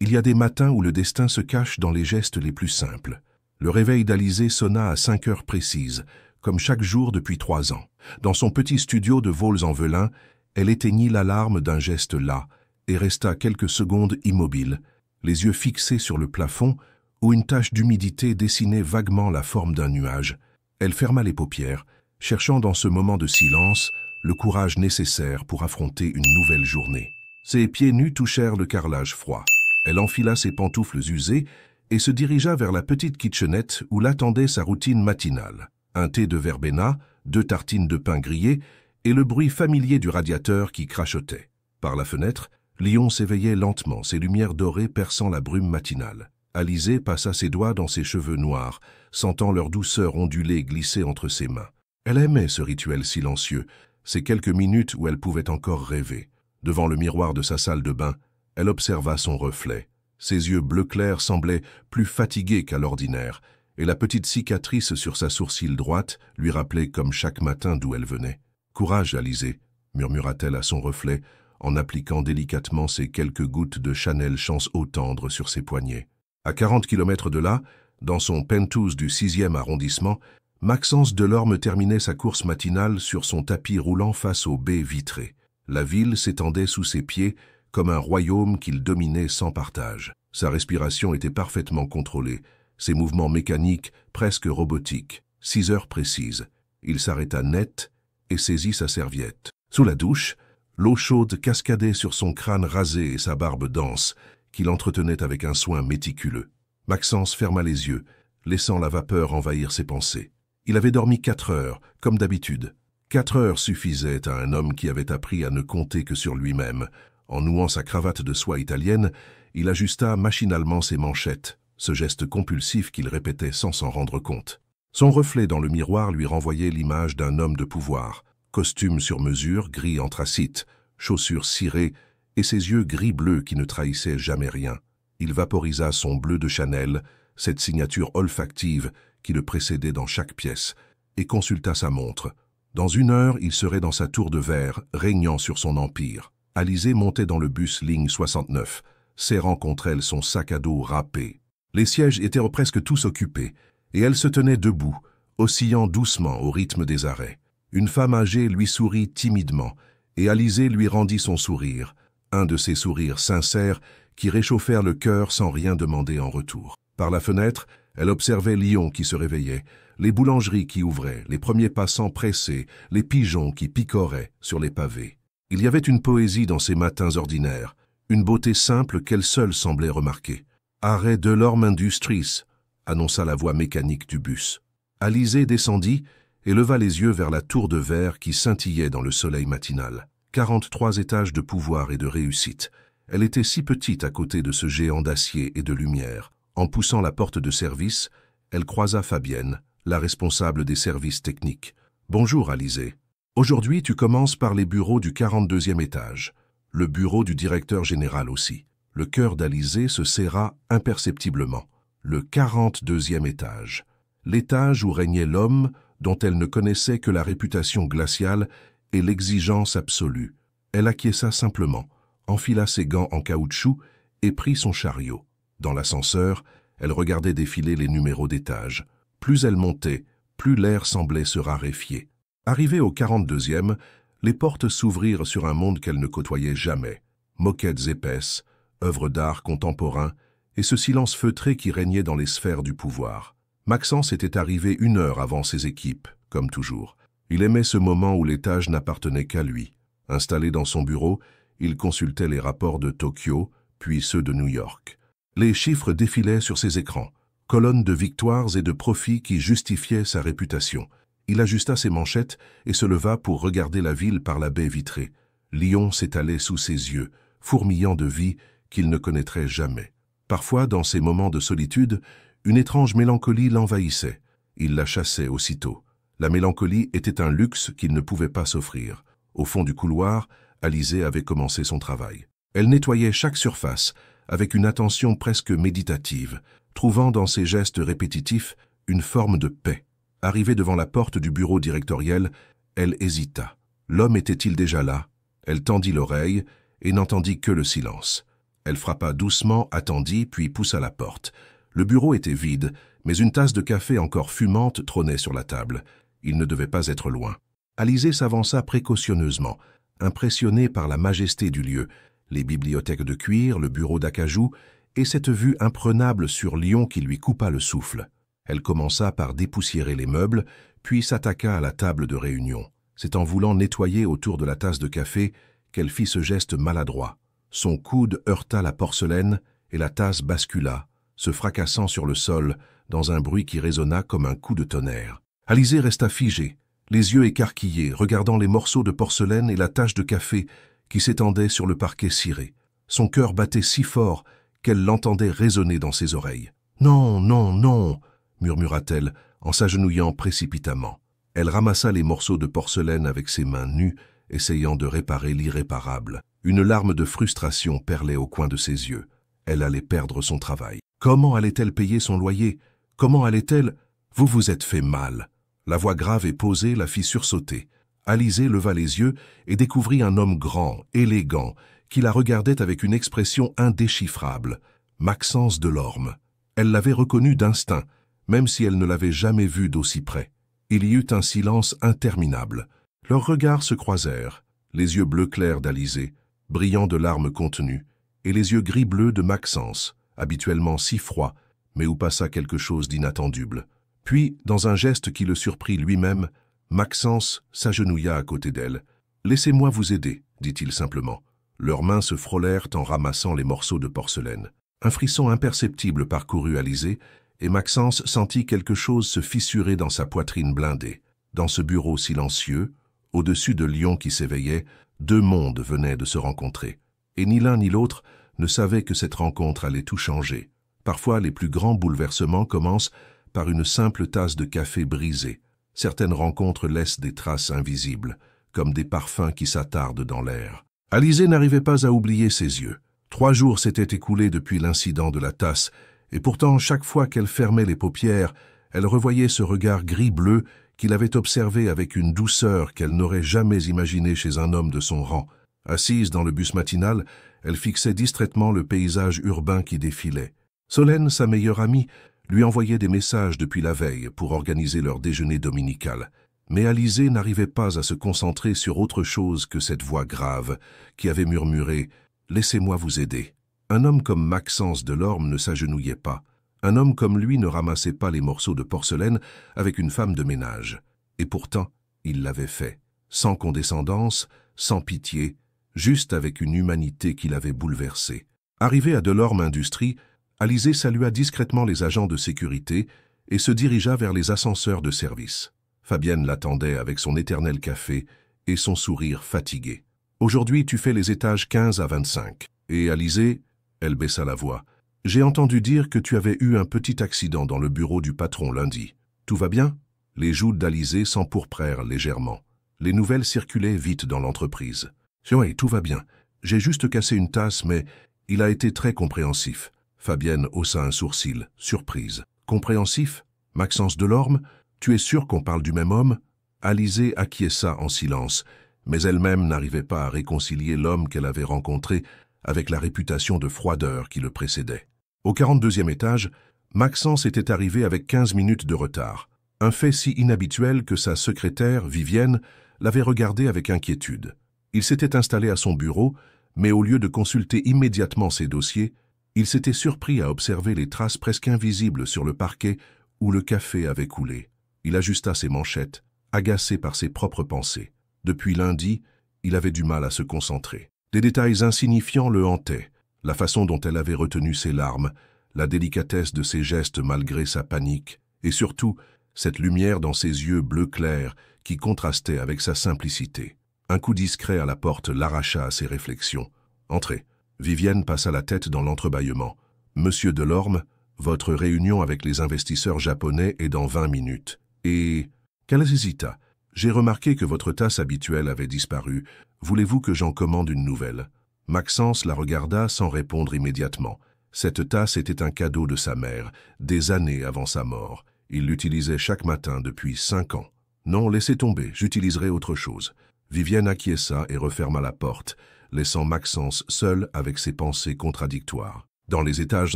Il y a des matins où le destin se cache dans les gestes les plus simples. Le réveil d'Alizée sonna à 5 heures précises, comme chaque jour depuis 3 ans. Dans son petit studio de Vaux-en-Velin, elle éteignit l'alarme d'un geste las et resta quelques secondes immobile, les yeux fixés sur le plafond où une tache d'humidité dessinait vaguement la forme d'un nuage. Elle ferma les paupières, cherchant dans ce moment de silence le courage nécessaire pour affronter une nouvelle journée. Ses pieds nus touchèrent le carrelage froid. Elle enfila ses pantoufles usées et se dirigea vers la petite kitchenette où l'attendait sa routine matinale. Un thé de verbena, 2 tartines de pain grillé et le bruit familier du radiateur qui crachotait. Par la fenêtre, Léon s'éveillait lentement, ses lumières dorées perçant la brume matinale. Alizée passa ses doigts dans ses cheveux noirs, sentant leur douceur ondulée glisser entre ses mains. Elle aimait ce rituel silencieux, ces quelques minutes où elle pouvait encore rêver. Devant le miroir de sa salle de bain, elle observa son reflet. Ses yeux bleu clair semblaient plus fatigués qu'à l'ordinaire, et la petite cicatrice sur sa sourcile droite lui rappelait comme chaque matin d'où elle venait. « Courage, Alizée », murmura-t-elle à son reflet, en appliquant délicatement ses quelques gouttes de Chanel Chance Eau Tendre sur ses poignets. À 40 km de là, dans son penthouse du 6e arrondissement, Maxence Delorme terminait sa course matinale sur son tapis roulant face aux baies vitrées. La ville s'étendait sous ses pieds comme un royaume qu'il dominait sans partage. Sa respiration était parfaitement contrôlée, ses mouvements mécaniques presque robotiques. 6 heures précises. Il s'arrêta net et saisit sa serviette. Sous la douche, l'eau chaude cascadait sur son crâne rasé et sa barbe dense, qu'il entretenait avec un soin méticuleux. Maxence ferma les yeux, laissant la vapeur envahir ses pensées. Il avait dormi 4 heures, comme d'habitude. 4 heures suffisaient à un homme qui avait appris à ne compter que sur lui-même. En nouant sa cravate de soie italienne, il ajusta machinalement ses manchettes, ce geste compulsif qu'il répétait sans s'en rendre compte. Son reflet dans le miroir lui renvoyait l'image d'un homme de pouvoir. Costume sur mesure, gris anthracite, chaussures cirées et ses yeux gris-bleu qui ne trahissaient jamais rien. Il vaporisa son bleu de Chanel, cette signature olfactive qui le précédait dans chaque pièce, et consulta sa montre. Dans 1 heure, il serait dans sa tour de verre, régnant sur son empire. Alizée montait dans le bus ligne 69, serrant contre elle son sac à dos râpé. Les sièges étaient presque tous occupés, et elle se tenait debout, oscillant doucement au rythme des arrêts. Une femme âgée lui sourit timidement, et Alizée lui rendit son sourire, un de ces sourires sincères qui réchauffèrent le cœur sans rien demander en retour. Par la fenêtre, elle observait Lyon qui se réveillait, les boulangeries qui ouvraient, les premiers passants pressés, les pigeons qui picoraient sur les pavés. Il y avait une poésie dans ces matins ordinaires, une beauté simple qu'elle seule semblait remarquer. « Arrêt Delorme Industries », annonça la voix mécanique du bus. Alizée descendit et leva les yeux vers la tour de verre qui scintillait dans le soleil matinal. 43 étages de pouvoir et de réussite. Elle était si petite à côté de ce géant d'acier et de lumière. En poussant la porte de service, elle croisa Fabienne, la responsable des services techniques. « Bonjour, Alizée. Aujourd'hui, tu commences par les bureaux du 42e étage. Le bureau du directeur général aussi. » Le cœur d'Alizée se serra imperceptiblement. Le 42e étage. L'étage où régnait l'homme dont elle ne connaissait que la réputation glaciale et l'exigence absolue. Elle acquiesça simplement, enfila ses gants en caoutchouc et prit son chariot. Dans l'ascenseur, elle regardait défiler les numéros d'étage. Plus elle montait, plus l'air semblait se raréfier. Arrivée au 42e, les portes s'ouvrirent sur un monde qu'elle ne côtoyait jamais. Moquettes épaisses, œuvres d'art contemporain et ce silence feutré qui régnait dans les sphères du pouvoir. Maxence était arrivé 1 heure avant ses équipes, comme toujours. Il aimait ce moment où l'étage n'appartenait qu'à lui. Installé dans son bureau, il consultait les rapports de Tokyo, puis ceux de New York. Les chiffres défilaient sur ses écrans, colonnes de victoires et de profits qui justifiaient sa réputation. Il ajusta ses manchettes et se leva pour regarder la ville par la baie vitrée. Lyon s'étalait sous ses yeux, fourmillant de vie qu'il ne connaîtrait jamais. Parfois, dans ces moments de solitude, une étrange mélancolie l'envahissait. Il la chassait aussitôt. La mélancolie était un luxe qu'il ne pouvait pas s'offrir. Au fond du couloir, Alizée avait commencé son travail. Elle nettoyait chaque surface, avec une attention presque méditative, trouvant dans ses gestes répétitifs une forme de paix. Arrivée devant la porte du bureau directoriel, elle hésita. L'homme était-il déjà là? Elle tendit l'oreille et n'entendit que le silence. Elle frappa doucement, attendit, puis poussa la porte. Le bureau était vide, mais une tasse de café encore fumante trônait sur la table. Il ne devait pas être loin. Alizée s'avança précautionneusement, impressionnée par la majesté du lieu, les bibliothèques de cuir, le bureau d'acajou et cette vue imprenable sur Lyon qui lui coupa le souffle. Elle commença par dépoussiérer les meubles, puis s'attaqua à la table de réunion. C'est en voulant nettoyer autour de la tasse de café qu'elle fit ce geste maladroit. Son coude heurta la porcelaine et la tasse bascula, se fracassant sur le sol dans un bruit qui résonna comme un coup de tonnerre. Alizée resta figée, les yeux écarquillés, regardant les morceaux de porcelaine et la tache de café qui s'étendait sur le parquet ciré. Son cœur battait si fort qu'elle l'entendait résonner dans ses oreilles. « Non, non, non !» murmura-t-elle en s'agenouillant précipitamment. Elle ramassa les morceaux de porcelaine avec ses mains nues, essayant de réparer l'irréparable. Une larme de frustration perlait au coin de ses yeux. Elle allait perdre son travail. Comment allait-elle payer son loyer? Comment allait-elle... Vous vous êtes fait mal. La voix grave et posée la fit sursauter. Alizée leva les yeux et découvrit un homme grand, élégant, qui la regardait avec une expression indéchiffrable. Maxence Delorme. Elle l'avait reconnu d'instinct, même si elle ne l'avait jamais vu d'aussi près. Il y eut un silence interminable. Leurs regards se croisèrent, les yeux bleu clair d'Alizée, brillants de larmes contenues, et les yeux gris-bleu de Maxence, habituellement si froid, mais où passa quelque chose d'inattenduble. Puis, dans un geste qui le surprit lui-même, Maxence s'agenouilla à côté d'elle. « Laissez-moi vous aider, dit-il simplement. » Leurs mains se frôlèrent en ramassant les morceaux de porcelaine. Un frisson imperceptible parcourut Alizée, et Maxence sentit quelque chose se fissurer dans sa poitrine blindée. Dans ce bureau silencieux, au-dessus de Lyon qui s'éveillait, deux mondes venaient de se rencontrer. Et ni l'un ni l'autre ne savaient que cette rencontre allait tout changer. Parfois, les plus grands bouleversements commencent par une simple tasse de café brisée. Certaines rencontres laissent des traces invisibles, comme des parfums qui s'attardent dans l'air. Alizée n'arrivait pas à oublier ses yeux. 3 jours s'étaient écoulés depuis l'incident de la tasse, et pourtant, chaque fois qu'elle fermait les paupières, elle revoyait ce regard gris-bleu qu'il avait observé avec une douceur qu'elle n'aurait jamais imaginée chez un homme de son rang. Assise dans le bus matinal, elle fixait distraitement le paysage urbain qui défilait. Solène, sa meilleure amie, lui envoyait des messages depuis la veille pour organiser leur déjeuner dominical. Mais Alizée n'arrivait pas à se concentrer sur autre chose que cette voix grave qui avait murmuré « Laissez-moi vous aider ». Un homme comme Maxence Delorme ne s'agenouillait pas. Un homme comme lui ne ramassait pas les morceaux de porcelaine avec une femme de ménage. Et pourtant, il l'avait fait. Sans condescendance, sans pitié, juste avec une humanité qui l'avait bouleversé. Arrivé à Delorme Industries, Alizée salua discrètement les agents de sécurité et se dirigea vers les ascenseurs de service. Fabienne l'attendait avec son éternel café et son sourire fatigué. « Aujourd'hui, tu fais les étages 15 à 25. Et Alizée, elle baissa la voix, « J'ai entendu dire que tu avais eu un petit accident dans le bureau du patron lundi. Tout va bien ?» Les joues d'Alizée s'empourprèrent légèrement. Les nouvelles circulaient vite dans l'entreprise. « Oui, tout va bien. J'ai juste cassé une tasse, mais il a été très compréhensif. » Fabienne haussa un sourcil, surprise. « Compréhensif? Maxence Delorme? Tu es sûr qu'on parle du même homme ?» Alizée acquiesça en silence, mais elle-même n'arrivait pas à réconcilier l'homme qu'elle avait rencontré avec la réputation de froideur qui le précédait. Au 42e étage, Maxence était arrivé avec 15 minutes de retard, un fait si inhabituel que sa secrétaire, Vivienne, l'avait regardé avec inquiétude. Il s'était installé à son bureau, mais au lieu de consulter immédiatement ses dossiers, il s'était surpris à observer les traces presque invisibles sur le parquet où le café avait coulé. Il ajusta ses manchettes, agacé par ses propres pensées. Depuis lundi, il avait du mal à se concentrer. Des détails insignifiants le hantaient, la façon dont elle avait retenu ses larmes, la délicatesse de ses gestes malgré sa panique, et surtout, cette lumière dans ses yeux bleu clair qui contrastait avec sa simplicité. Un coup discret à la porte l'arracha à ses réflexions. « Entrez !» Vivienne passa la tête dans l'entrebâillement. « Monsieur Delorme, votre réunion avec les investisseurs japonais est dans 20 minutes. » Et... qu'elle hésita. « J'ai remarqué que votre tasse habituelle avait disparu. Voulez-vous que j'en commande une nouvelle ?» Maxence la regarda sans répondre immédiatement. Cette tasse était un cadeau de sa mère, des années avant sa mort. Il l'utilisait chaque matin depuis 5 ans. « Non, laissez tomber, j'utiliserai autre chose. » Vivienne acquiesça et referma la porte, laissant Maxence seul avec ses pensées contradictoires. Dans les étages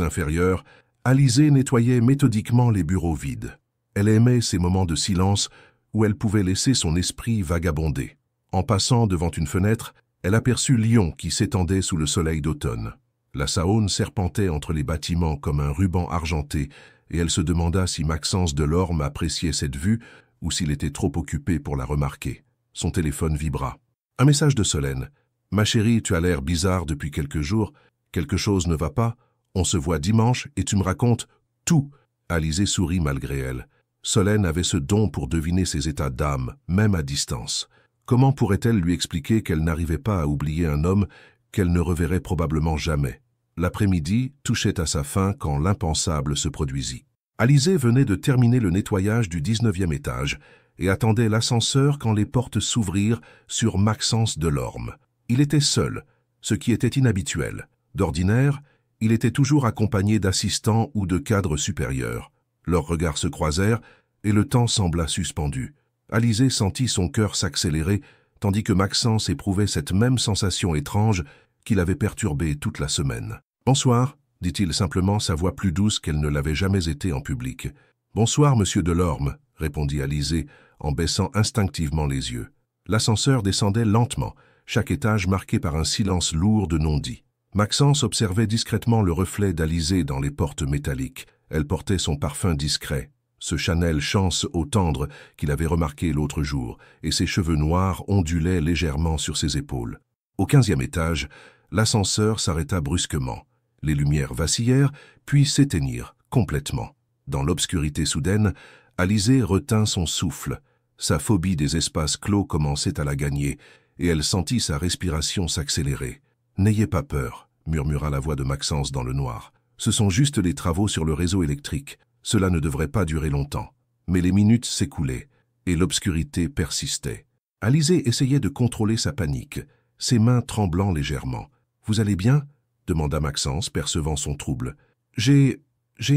inférieurs, Alizée nettoyait méthodiquement les bureaux vides. Elle aimait ces moments de silence où elle pouvait laisser son esprit vagabonder. En passant devant une fenêtre, elle aperçut Lyon qui s'étendait sous le soleil d'automne. La Saône serpentait entre les bâtiments comme un ruban argenté, et elle se demanda si Maxence Delorme appréciait cette vue ou s'il était trop occupé pour la remarquer. Son téléphone vibra. Un message de Solène. « Ma chérie, tu as l'air bizarre depuis quelques jours. Quelque chose ne va pas. On se voit dimanche et tu me racontes tout. » Alizée sourit malgré elle. Solène avait ce don pour deviner ses états d'âme, même à distance. Comment pourrait-elle lui expliquer qu'elle n'arrivait pas à oublier un homme qu'elle ne reverrait probablement jamais? L'après-midi touchait à sa fin quand l'impensable se produisit. Alizée venait de terminer le nettoyage du 19e étage et attendait l'ascenseur quand les portes s'ouvrirent sur Maxence Delorme. Il était seul, ce qui était inhabituel. D'ordinaire, il était toujours accompagné d'assistants ou de cadres supérieurs. Leurs regards se croisèrent et le temps sembla suspendu. Alizée sentit son cœur s'accélérer, tandis que Maxence éprouvait cette même sensation étrange qui l'avait perturbé toute la semaine. « Bonsoir », dit-il simplement, sa voix plus douce qu'elle ne l'avait jamais été en public. « Bonsoir, monsieur Delorme », répondit Alizée en baissant instinctivement les yeux. L'ascenseur descendait lentement, chaque étage marqué par un silence lourd de non-dit. Maxence observait discrètement le reflet d'Alizée dans les portes métalliques. Elle portait son parfum discret, ce Chanel Chance au tendre qu'il avait remarqué l'autre jour, et ses cheveux noirs ondulaient légèrement sur ses épaules. Au 15e étage, l'ascenseur s'arrêta brusquement. Les lumières vacillèrent, puis s'éteignirent complètement. Dans l'obscurité soudaine, Alizée retint son souffle. Sa phobie des espaces clos commençait à la gagner, et elle sentit sa respiration s'accélérer. « N'ayez pas peur », murmura la voix de Maxence dans le noir. « Ce sont juste les travaux sur le réseau électrique. Cela ne devrait pas durer longtemps. » Mais les minutes s'écoulaient, et l'obscurité persistait. Alizée essayait de contrôler sa panique, ses mains tremblant légèrement. « Vous allez bien ?» demanda Maxence, percevant son trouble. « J'ai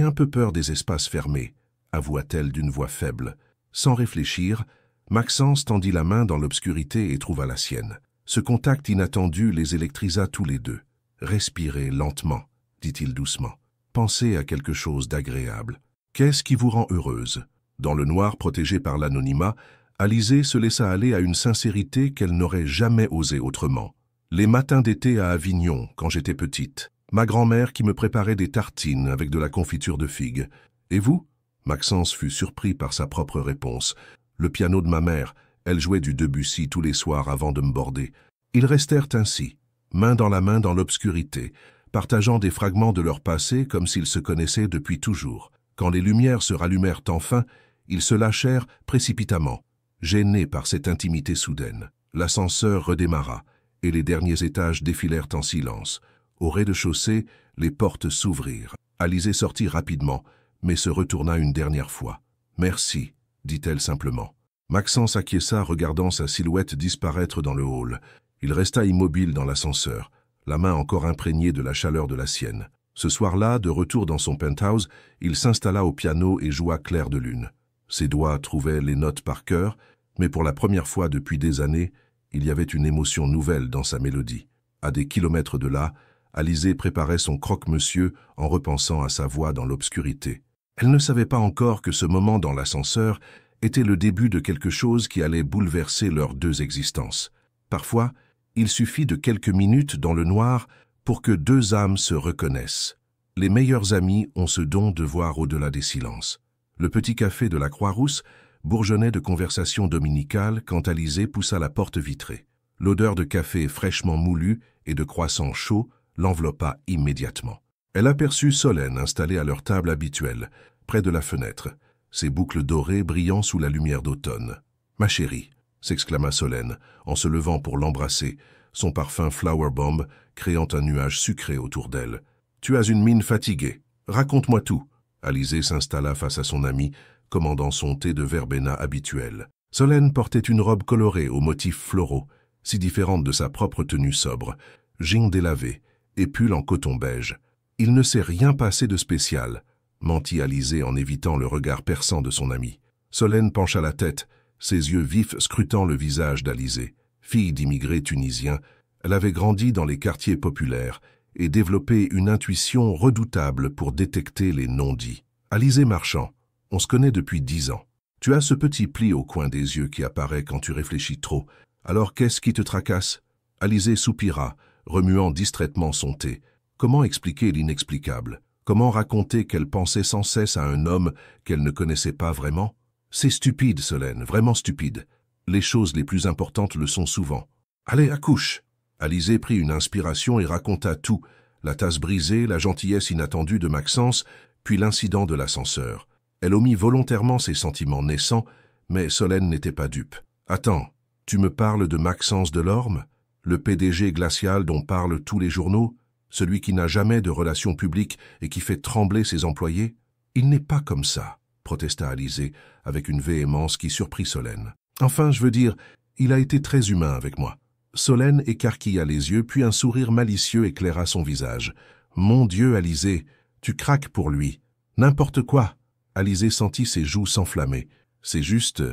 un peu peur des espaces fermés, » avoua-t-elle d'une voix faible. Sans réfléchir, Maxence tendit la main dans l'obscurité et trouva la sienne. Ce contact inattendu les électrisa tous les deux. « Respirez lentement, » dit-il doucement. « Pensez à quelque chose d'agréable. Qu'est-ce qui vous rend heureuse ?» Dans le noir protégé par l'anonymat, Alizée se laissa aller à une sincérité qu'elle n'aurait jamais osé autrement. « Les matins d'été à Avignon, quand j'étais petite. Ma grand-mère qui me préparait des tartines avec de la confiture de figues. Et vous ?» Maxence fut surpris par sa propre réponse. « Le piano de ma mère. Elle jouait du Debussy tous les soirs avant de me border. » Ils restèrent ainsi, main dans l'obscurité, partageant des fragments de leur passé comme s'ils se connaissaient depuis toujours. Quand les lumières se rallumèrent enfin, ils se lâchèrent précipitamment, gênés par cette intimité soudaine. L'ascenseur redémarra, et les derniers étages défilèrent en silence. Au rez-de-chaussée, les portes s'ouvrirent. Alizée sortit rapidement, mais se retourna une dernière fois. « Merci », dit-elle simplement. Maxence acquiesça, regardant sa silhouette disparaître dans le hall. Il resta immobile dans l'ascenseur, la main encore imprégnée de la chaleur de la sienne. Ce soir-là, de retour dans son penthouse, il s'installa au piano et joua Clair de lune. Ses doigts trouvaient les notes par cœur, mais pour la première fois depuis des années, il y avait une émotion nouvelle dans sa mélodie. À des kilomètres de là, Alizée préparait son croque-monsieur en repensant à sa voix dans l'obscurité. Elle ne savait pas encore que ce moment dans l'ascenseur était le début de quelque chose qui allait bouleverser leurs deux existences. Parfois, il suffit de quelques minutes dans le noir pour que deux âmes se reconnaissent. Les meilleurs amis ont ce don de voir au-delà des silences. Le petit café de la Croix-Rousse bourgeonnait de conversations dominicales quand Alizée poussa la porte vitrée. L'odeur de café fraîchement moulu et de croissants chauds l'enveloppa immédiatement. Elle aperçut Solène installée à leur table habituelle, près de la fenêtre, ses boucles dorées brillant sous la lumière d'automne. « Ma chérie !» s'exclama Solène, en se levant pour l'embrasser, son parfum Flower Bomb créant un nuage sucré autour d'elle. « Tu as une mine fatiguée. Raconte-moi tout. » Alizée s'installa face à son amie, commandant son thé de verbena habituel. Solène portait une robe colorée aux motifs floraux, si différente de sa propre tenue sobre, jean délavé et pull en coton beige. « Il ne s'est rien passé de spécial », mentit Alizée en évitant le regard perçant de son amie. Solène pencha la tête, ses yeux vifs scrutant le visage d'Alizée. Fille d'immigrés tunisiens, Elle avait grandi dans les quartiers populaires et développé une intuition redoutable pour détecter les non-dits. Alizé Marchand, on se connaît depuis 10 ans. Tu as ce petit pli au coin des yeux qui apparaît quand tu réfléchis trop. Alors qu'est-ce qui te tracasse? Alizé soupira, remuant distraitement son thé. Comment expliquer l'inexplicable? Comment raconter qu'elle pensait sans cesse à un homme qu'elle ne connaissait pas vraiment? C'est stupide, Solène, vraiment stupide. Les choses les plus importantes le sont souvent. Allez, accouche! Alizé prit une inspiration et raconta tout, la tasse brisée, la gentillesse inattendue de Maxence, puis l'incident de l'ascenseur. Elle omit volontairement ses sentiments naissants, mais Solène n'était pas dupe. « Attends, tu me parles de Maxence Delorme, le PDG glacial dont parlent tous les journaux, celui qui n'a jamais de relations publiques et qui fait trembler ses employés? Il n'est pas comme ça, protesta Alizé avec une véhémence qui surprit Solène. Enfin, je veux dire, il a été très humain avec moi. Solène écarquilla les yeux, puis un sourire malicieux éclaira son visage. « Mon Dieu, Alizé, tu craques pour lui. N'importe quoi. » Alizé sentit ses joues s'enflammer. « C'est juste,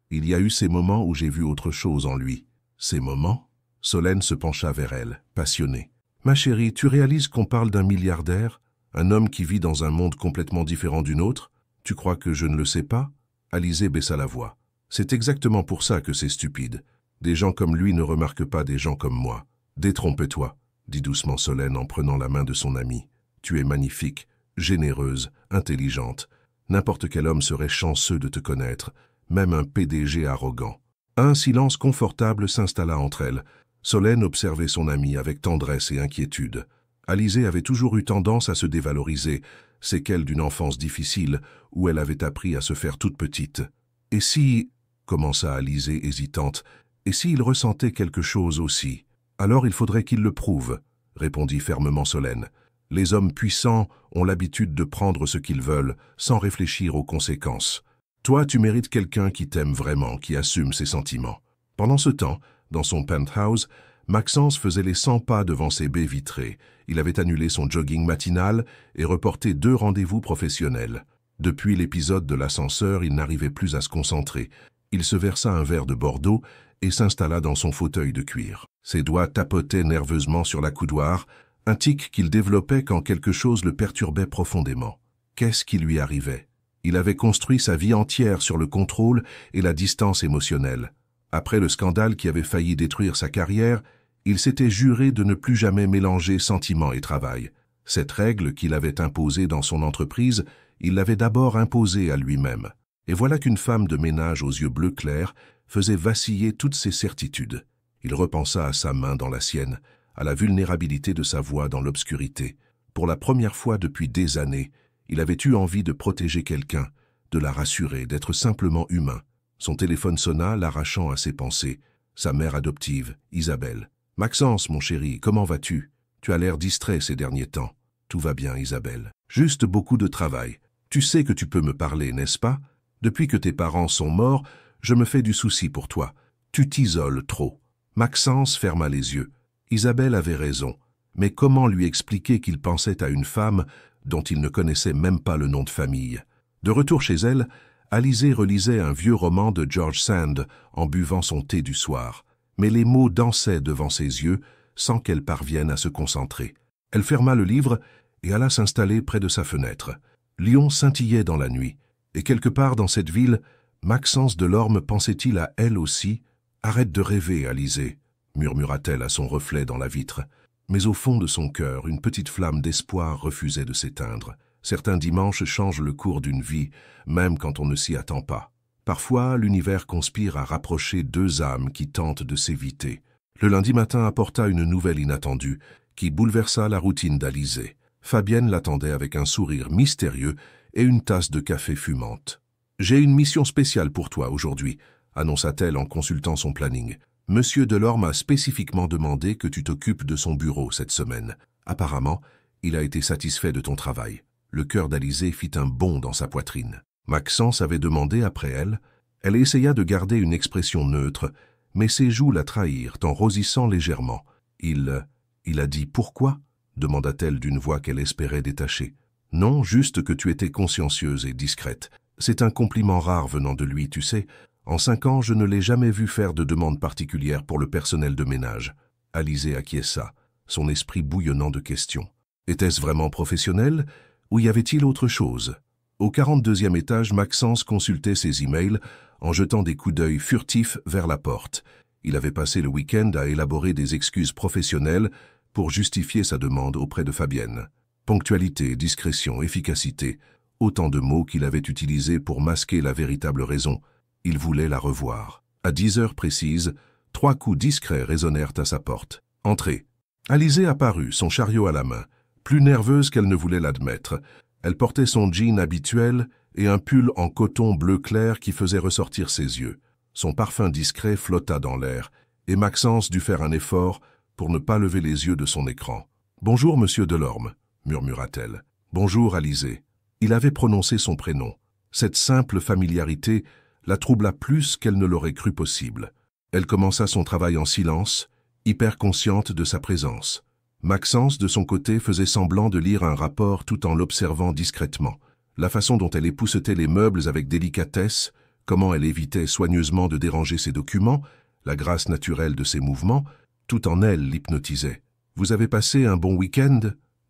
il y a eu ces moments où j'ai vu autre chose en lui. » Ces moments? Solène se pencha vers elle, passionnée. « Ma chérie, tu réalises qu'on parle d'un milliardaire, un homme qui vit dans un monde complètement différent du nôtre? Tu crois que je ne le sais pas ?» Alizé baissa la voix. « C'est exactement pour ça que c'est stupide. Des gens comme lui ne remarquent pas des gens comme moi. Détrompe-toi, dit doucement Solène en prenant la main de son amie. Tu es magnifique, généreuse, intelligente. N'importe quel homme serait chanceux de te connaître, même un PDG arrogant. » Un silence confortable s'installa entre elles. Solène observait son amie avec tendresse et inquiétude. Alizé avait toujours eu tendance à se dévaloriser, séquelle d'une enfance difficile où elle avait appris à se faire toute petite. « Et si... » commença Alizé hésitante. « Et s'il ressentait quelque chose aussi? Alors il faudrait qu'il le prouve, » répondit fermement Solène. « Les hommes puissants ont l'habitude de prendre ce qu'ils veulent, sans réfléchir aux conséquences. Toi, tu mérites quelqu'un qui t'aime vraiment, qui assume ses sentiments. » Pendant ce temps, dans son penthouse, Maxence faisait les 100 pas devant ses baies vitrées. Il avait annulé son jogging matinal et reporté 2 rendez-vous professionnels. Depuis l'épisode de l'ascenseur, il n'arrivait plus à se concentrer. Il se versa un verre de Bordeaux et s'installa dans son fauteuil de cuir. Ses doigts tapotaient nerveusement sur la coudoir, un tic qu'il développait quand quelque chose le perturbait profondément. Qu'est-ce qui lui arrivait? Il avait construit sa vie entière sur le contrôle et la distance émotionnelle. Après le scandale qui avait failli détruire sa carrière, il s'était juré de ne plus jamais mélanger sentiments et travail. Cette règle qu'il avait imposée dans son entreprise, il l'avait d'abord imposée à lui-même. Et voilà qu'une femme de ménage aux yeux bleus clairs faisait vaciller toutes ses certitudes. Il repensa à sa main dans la sienne, à la vulnérabilité de sa voix dans l'obscurité. Pour la première fois depuis des années, il avait eu envie de protéger quelqu'un, de la rassurer, d'être simplement humain. Son téléphone sonna, l'arrachant à ses pensées. Sa mère adoptive, Isabelle. « Maxence, mon chéri, comment vas-tu? Tu as l'air distrait ces derniers temps. »« Tout va bien, Isabelle. Juste beaucoup de travail. Tu sais que tu peux me parler, n'est-ce pas? Depuis que tes parents sont morts, je me fais du souci pour toi. Tu t'isoles trop. » Maxence ferma les yeux. Isabelle avait raison. Mais comment lui expliquer qu'il pensait à une femme dont il ne connaissait même pas le nom de famille? De retour chez elle, Alizé relisait un vieux roman de George Sand en buvant son thé du soir. Mais les mots dansaient devant ses yeux sans qu'elle parvienne à se concentrer. Elle ferma le livre et alla s'installer près de sa fenêtre. Lyon scintillait dans la nuit. Et quelque part dans cette ville, Maxence Delorme pensait-il à elle aussi? « Arrête de rêver, Alizé, » murmura-t-elle à son reflet dans la vitre. Mais au fond de son cœur, une petite flamme d'espoir refusait de s'éteindre. Certains dimanches changent le cours d'une vie, même quand on ne s'y attend pas. Parfois, l'univers conspire à rapprocher 2 âmes qui tentent de s'éviter. Le lundi matin apporta une nouvelle inattendue qui bouleversa la routine d'Alizé. Fabienne l'attendait avec un sourire mystérieux et une tasse de café fumante. « J'ai une mission spéciale pour toi aujourd'hui », annonça-t-elle en consultant son planning. « Monsieur Delorme a spécifiquement demandé que tu t'occupes de son bureau cette semaine. Apparemment, il a été satisfait de ton travail. » Le cœur d'Alizé fit un bond dans sa poitrine. Maxence avait demandé après elle. Elle essaya de garder une expression neutre, mais ses joues la trahirent en rosissant légèrement. « Il a dit pourquoi ?» demanda-t-elle d'une voix qu'elle espérait détacher. « Non, juste que tu étais consciencieuse et discrète. C'est un compliment rare venant de lui, tu sais. En 5 ans, je ne l'ai jamais vu faire de demande particulière pour le personnel de ménage. » Alizée acquiesça, son esprit bouillonnant de questions. Était-ce vraiment professionnel, ou y avait-il autre chose? Au 42e étage, Maxence consultait ses emails en jetant des coups d'œil furtifs vers la porte. Il avait passé le week-end à élaborer des excuses professionnelles pour justifier sa demande auprès de Fabienne. Ponctualité, discrétion, efficacité, autant de mots qu'il avait utilisés pour masquer la véritable raison. Il voulait la revoir. À 10 heures précises, 3 coups discrets résonnèrent à sa porte. « Entrez !» Alizée apparut, son chariot à la main. Plus nerveuse qu'elle ne voulait l'admettre, elle portait son jean habituel et un pull en coton bleu clair qui faisait ressortir ses yeux. Son parfum discret flotta dans l'air, et Maxence dut faire un effort pour ne pas lever les yeux de son écran. « Bonjour, monsieur Delorme », murmura-t-elle. « Bonjour, Alizée. » Il avait prononcé son prénom. Cette simple familiarité la troubla plus qu'elle ne l'aurait cru possible. Elle commença son travail en silence, hyper consciente de sa présence. Maxence, de son côté, faisait semblant de lire un rapport tout en l'observant discrètement. La façon dont elle époussetait les meubles avec délicatesse, comment elle évitait soigneusement de déranger ses documents, la grâce naturelle de ses mouvements, tout en elle l'hypnotisait. « Vous avez passé un bon week-end »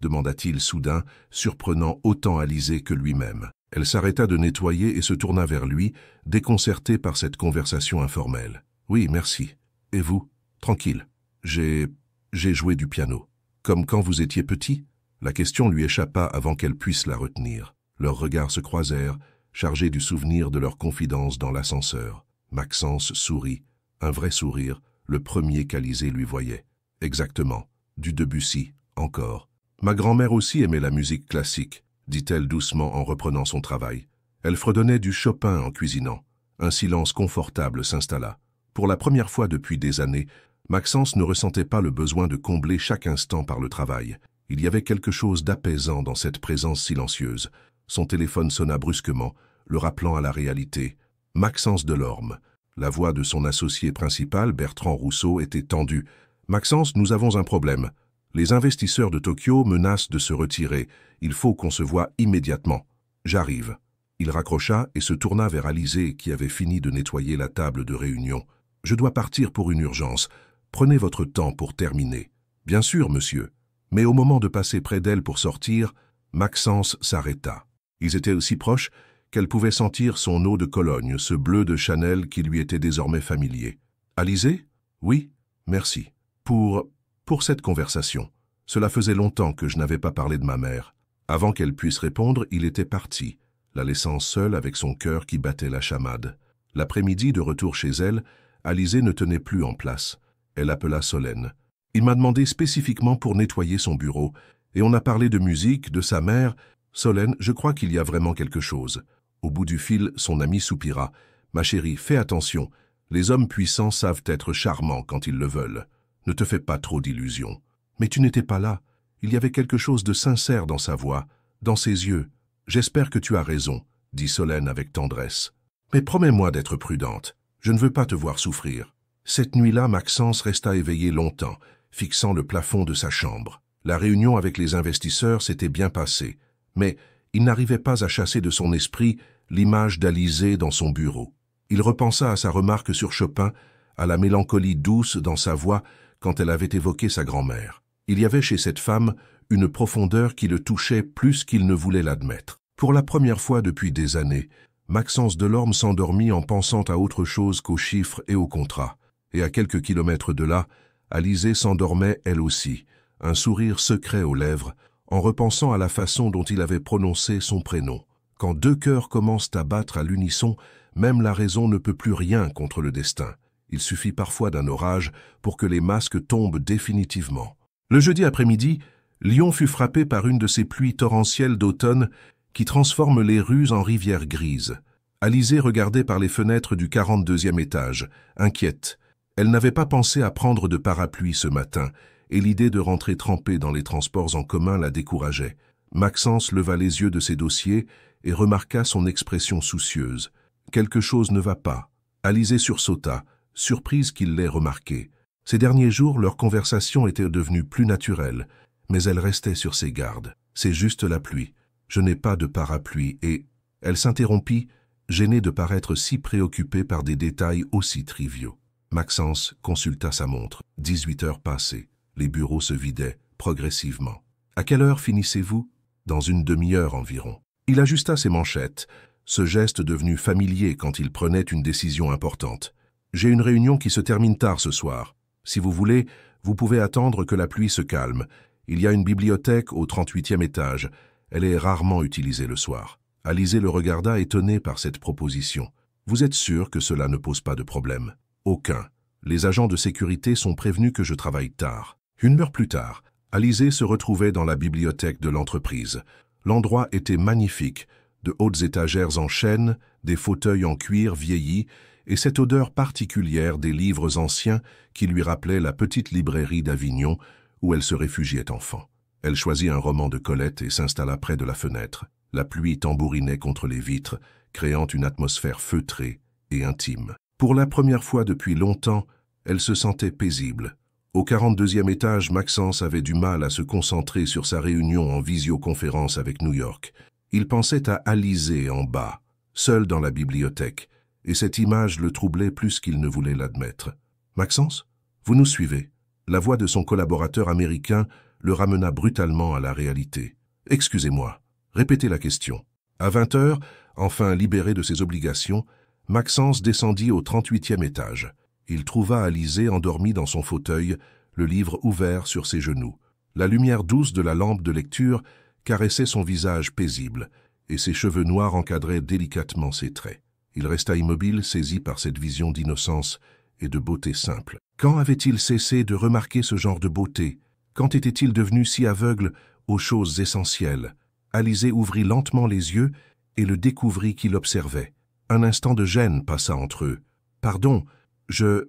demanda-t-il soudain, surprenant autant Alizée que lui-même. Elle s'arrêta de nettoyer et se tourna vers lui, déconcertée par cette conversation informelle. « Oui, merci. Et vous ? Tranquille. J'ai joué du piano. » Comme quand vous étiez petit? La question lui échappa avant qu'elle puisse la retenir. Leurs regards se croisèrent, chargés du souvenir de leur confidence dans l'ascenseur. Maxence sourit, un vrai sourire, le premier qu'Alizée lui voyait. Exactement, du Debussy, encore. Ma grand-mère aussi aimait la musique classique, dit-elle doucement en reprenant son travail. Elle fredonnait du Chopin en cuisinant. Un silence confortable s'installa. Pour la première fois depuis des années, Maxence ne ressentait pas le besoin de combler chaque instant par le travail. Il y avait quelque chose d'apaisant dans cette présence silencieuse. Son téléphone sonna brusquement, le rappelant à la réalité. Maxence Delorme. La voix de son associé principal, Bertrand Rousseau, était tendue. « Maxence, nous avons un problème. Les investisseurs de Tokyo menacent de se retirer. Il faut qu'on se voie immédiatement. J'arrive. » Il raccrocha et se tourna vers Alizée qui avait fini de nettoyer la table de réunion. « Je dois partir pour une urgence. Prenez votre temps pour terminer. »« Bien sûr, monsieur. » Mais au moment de passer près d'elle pour sortir, Maxence s'arrêta. Ils étaient aussi proches qu'elle pouvait sentir son eau de Cologne, ce bleu de Chanel qui lui était désormais familier. « Alizée ? Oui, merci. Pour cette conversation. Cela faisait longtemps que je n'avais pas parlé de ma mère. » Avant qu'elle puisse répondre, il était parti, la laissant seule avec son cœur qui battait la chamade. L'après-midi, de retour chez elle, Alizée ne tenait plus en place. Elle appela Solène. Il m'a demandé spécifiquement pour nettoyer son bureau, et on a parlé de musique, de sa mère. Solène, je crois qu'il y a vraiment quelque chose. Au bout du fil, son ami soupira. Ma chérie, fais attention. Les hommes puissants savent être charmants quand ils le veulent. Ne te fais pas trop d'illusions. Mais tu n'étais pas là. Il y avait quelque chose de sincère dans sa voix, dans ses yeux. J'espère que tu as raison, dit Solène avec tendresse. Mais promets-moi d'être prudente. Je ne veux pas te voir souffrir. Cette nuit-là, Maxence resta éveillé longtemps, fixant le plafond de sa chambre. La réunion avec les investisseurs s'était bien passée, mais il n'arrivait pas à chasser de son esprit l'image d'Alizée dans son bureau. Il repensa à sa remarque sur Chopin, à la mélancolie douce dans sa voix quand elle avait évoqué sa grand-mère. Il y avait chez cette femme une profondeur qui le touchait plus qu'il ne voulait l'admettre. Pour la première fois depuis des années, Maxence Delorme s'endormit en pensant à autre chose qu'aux chiffres et aux contrats. Et à quelques kilomètres de là, Alizée s'endormait elle aussi, un sourire secret aux lèvres, en repensant à la façon dont il avait prononcé son prénom. Quand deux cœurs commencent à battre à l'unisson, même la raison ne peut plus rien contre le destin. Il suffit parfois d'un orage pour que les masques tombent définitivement. Le jeudi après-midi, Lyon fut frappé par une de ces pluies torrentielles d'automne qui transforment les rues en rivières grises. Alizée regardait par les fenêtres du 42e étage, inquiète. Elle n'avait pas pensé à prendre de parapluie ce matin, et l'idée de rentrer trempée dans les transports en commun la décourageait. Maxence leva les yeux de ses dossiers et remarqua son expression soucieuse. Quelque chose ne va pas. Alizée sursauta, surprise qu'il l'ait remarqué. Ces derniers jours, leur conversation était devenue plus naturelle, mais elle restait sur ses gardes. C'est juste la pluie. Je n'ai pas de parapluie et... Elle s'interrompit, gênée de paraître si préoccupée par des détails aussi triviaux. Maxence consulta sa montre. 18 heures passées. Les bureaux se vidaient progressivement. « À quelle heure finissez-vous » ? « Dans une demi-heure environ. » Il ajusta ses manchettes, ce geste devenu familier quand il prenait une décision importante. « J'ai une réunion qui se termine tard ce soir. Si vous voulez, vous pouvez attendre que la pluie se calme. Il y a une bibliothèque au 38e étage. Elle est rarement utilisée le soir. » Alizé le regarda étonné par cette proposition. « Vous êtes sûr que cela ne pose pas de problème ?»« Aucun. Les agents de sécurité sont prévenus que je travaille tard. » Une heure plus tard, Alizé se retrouvait dans la bibliothèque de l'entreprise. L'endroit était magnifique, de hautes étagères en chêne, des fauteuils en cuir vieillis et cette odeur particulière des livres anciens qui lui rappelait la petite librairie d'Avignon où elle se réfugiait enfant. Elle choisit un roman de Colette et s'installa près de la fenêtre. La pluie tambourinait contre les vitres, créant une atmosphère feutrée et intime. Pour la première fois depuis longtemps, elle se sentait paisible. Au 42e étage, Maxence avait du mal à se concentrer sur sa réunion en visioconférence avec New York. Il pensait à Alizé en bas, seul dans la bibliothèque, et cette image le troublait plus qu'il ne voulait l'admettre. « Maxence, vous nous suivez ?» La voix de son collaborateur américain le ramena brutalement à la réalité. « Excusez-moi, répétez la question. » À 20 heures, enfin libéré de ses obligations, Maxence descendit au 38e étage. Il trouva Alizé endormie dans son fauteuil, le livre ouvert sur ses genoux. La lumière douce de la lampe de lecture caressait son visage paisible, et ses cheveux noirs encadraient délicatement ses traits. Il resta immobile, saisi par cette vision d'innocence et de beauté simple. Quand avait-il cessé de remarquer ce genre de beauté? Quand était-il devenu si aveugle aux choses essentielles? Alizé ouvrit lentement les yeux et le découvrit qui l'observait. Un instant de gêne passa entre eux. « Pardon, je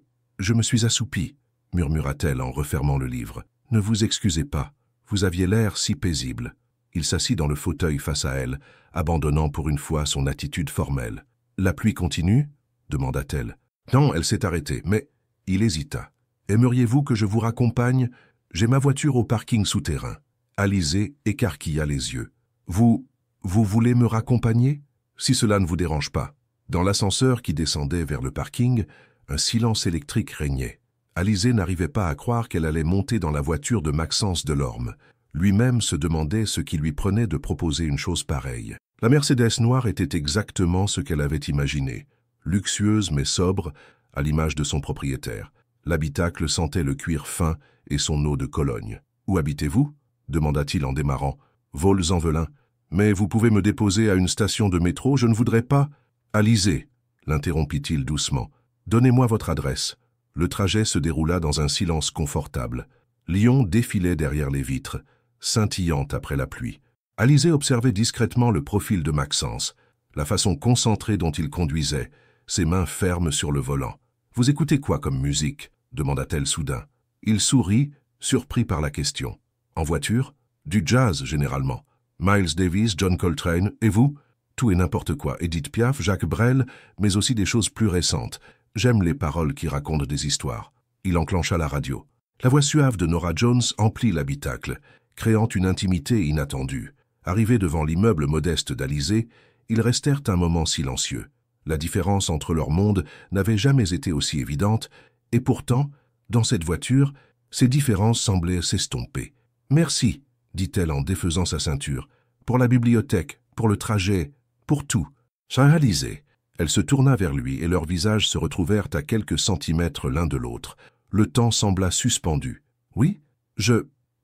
me suis assoupie, » murmura-t-elle en refermant le livre. « Ne vous excusez pas, vous aviez l'air si paisible. » Il s'assit dans le fauteuil face à elle, abandonnant pour une fois son attitude formelle. « La pluie continue » demanda-t-elle. « Non, elle s'est arrêtée, mais... » Il hésita. « Aimeriez-vous que je vous raccompagne? J'ai ma voiture au parking souterrain. » Alizé écarquilla les yeux. « Vous voulez me raccompagner? Si cela ne vous dérange pas. » Dans l'ascenseur qui descendait vers le parking, un silence électrique régnait. Alizé n'arrivait pas à croire qu'elle allait monter dans la voiture de Maxence Delorme. Lui-même se demandait ce qui lui prenait de proposer une chose pareille. La Mercedes noire était exactement ce qu'elle avait imaginé. Luxueuse mais sobre, à l'image de son propriétaire. L'habitacle sentait le cuir fin et son eau de Cologne. « Où habitez-vous » demanda-t-il en démarrant. « Vaux-en-Velin. Mais vous pouvez me déposer à une station de métro, je ne voudrais pas... » « Alizé, » l'interrompit-il doucement. « Donnez-moi votre adresse. » Le trajet se déroula dans un silence confortable. Lyon défilait derrière les vitres, scintillante après la pluie. Alizé observait discrètement le profil de Maxence, la façon concentrée dont il conduisait, ses mains fermes sur le volant. « Vous écoutez quoi comme musique » demanda-t-elle soudain. Il sourit, surpris par la question. « En voiture ?»« Du jazz, généralement. Miles Davis, John Coltrane, et vous ?» Tout et n'importe quoi, Edith Piaf, Jacques Brel, mais aussi des choses plus récentes. J'aime les paroles qui racontent des histoires. Il enclencha la radio. La voix suave de Norah Jones emplit l'habitacle, créant une intimité inattendue. Arrivés devant l'immeuble modeste d'Alizé, ils restèrent un moment silencieux. La différence entre leurs mondes n'avait jamais été aussi évidente, et pourtant, dans cette voiture, ces différences semblaient s'estomper. « Merci, » dit-elle en défaisant sa ceinture, « pour la bibliothèque, pour le trajet, pour tout. » Sans réaliser, elle se tourna vers lui et leurs visages se retrouvèrent à quelques centimètres l'un de l'autre. Le temps sembla suspendu. « Oui,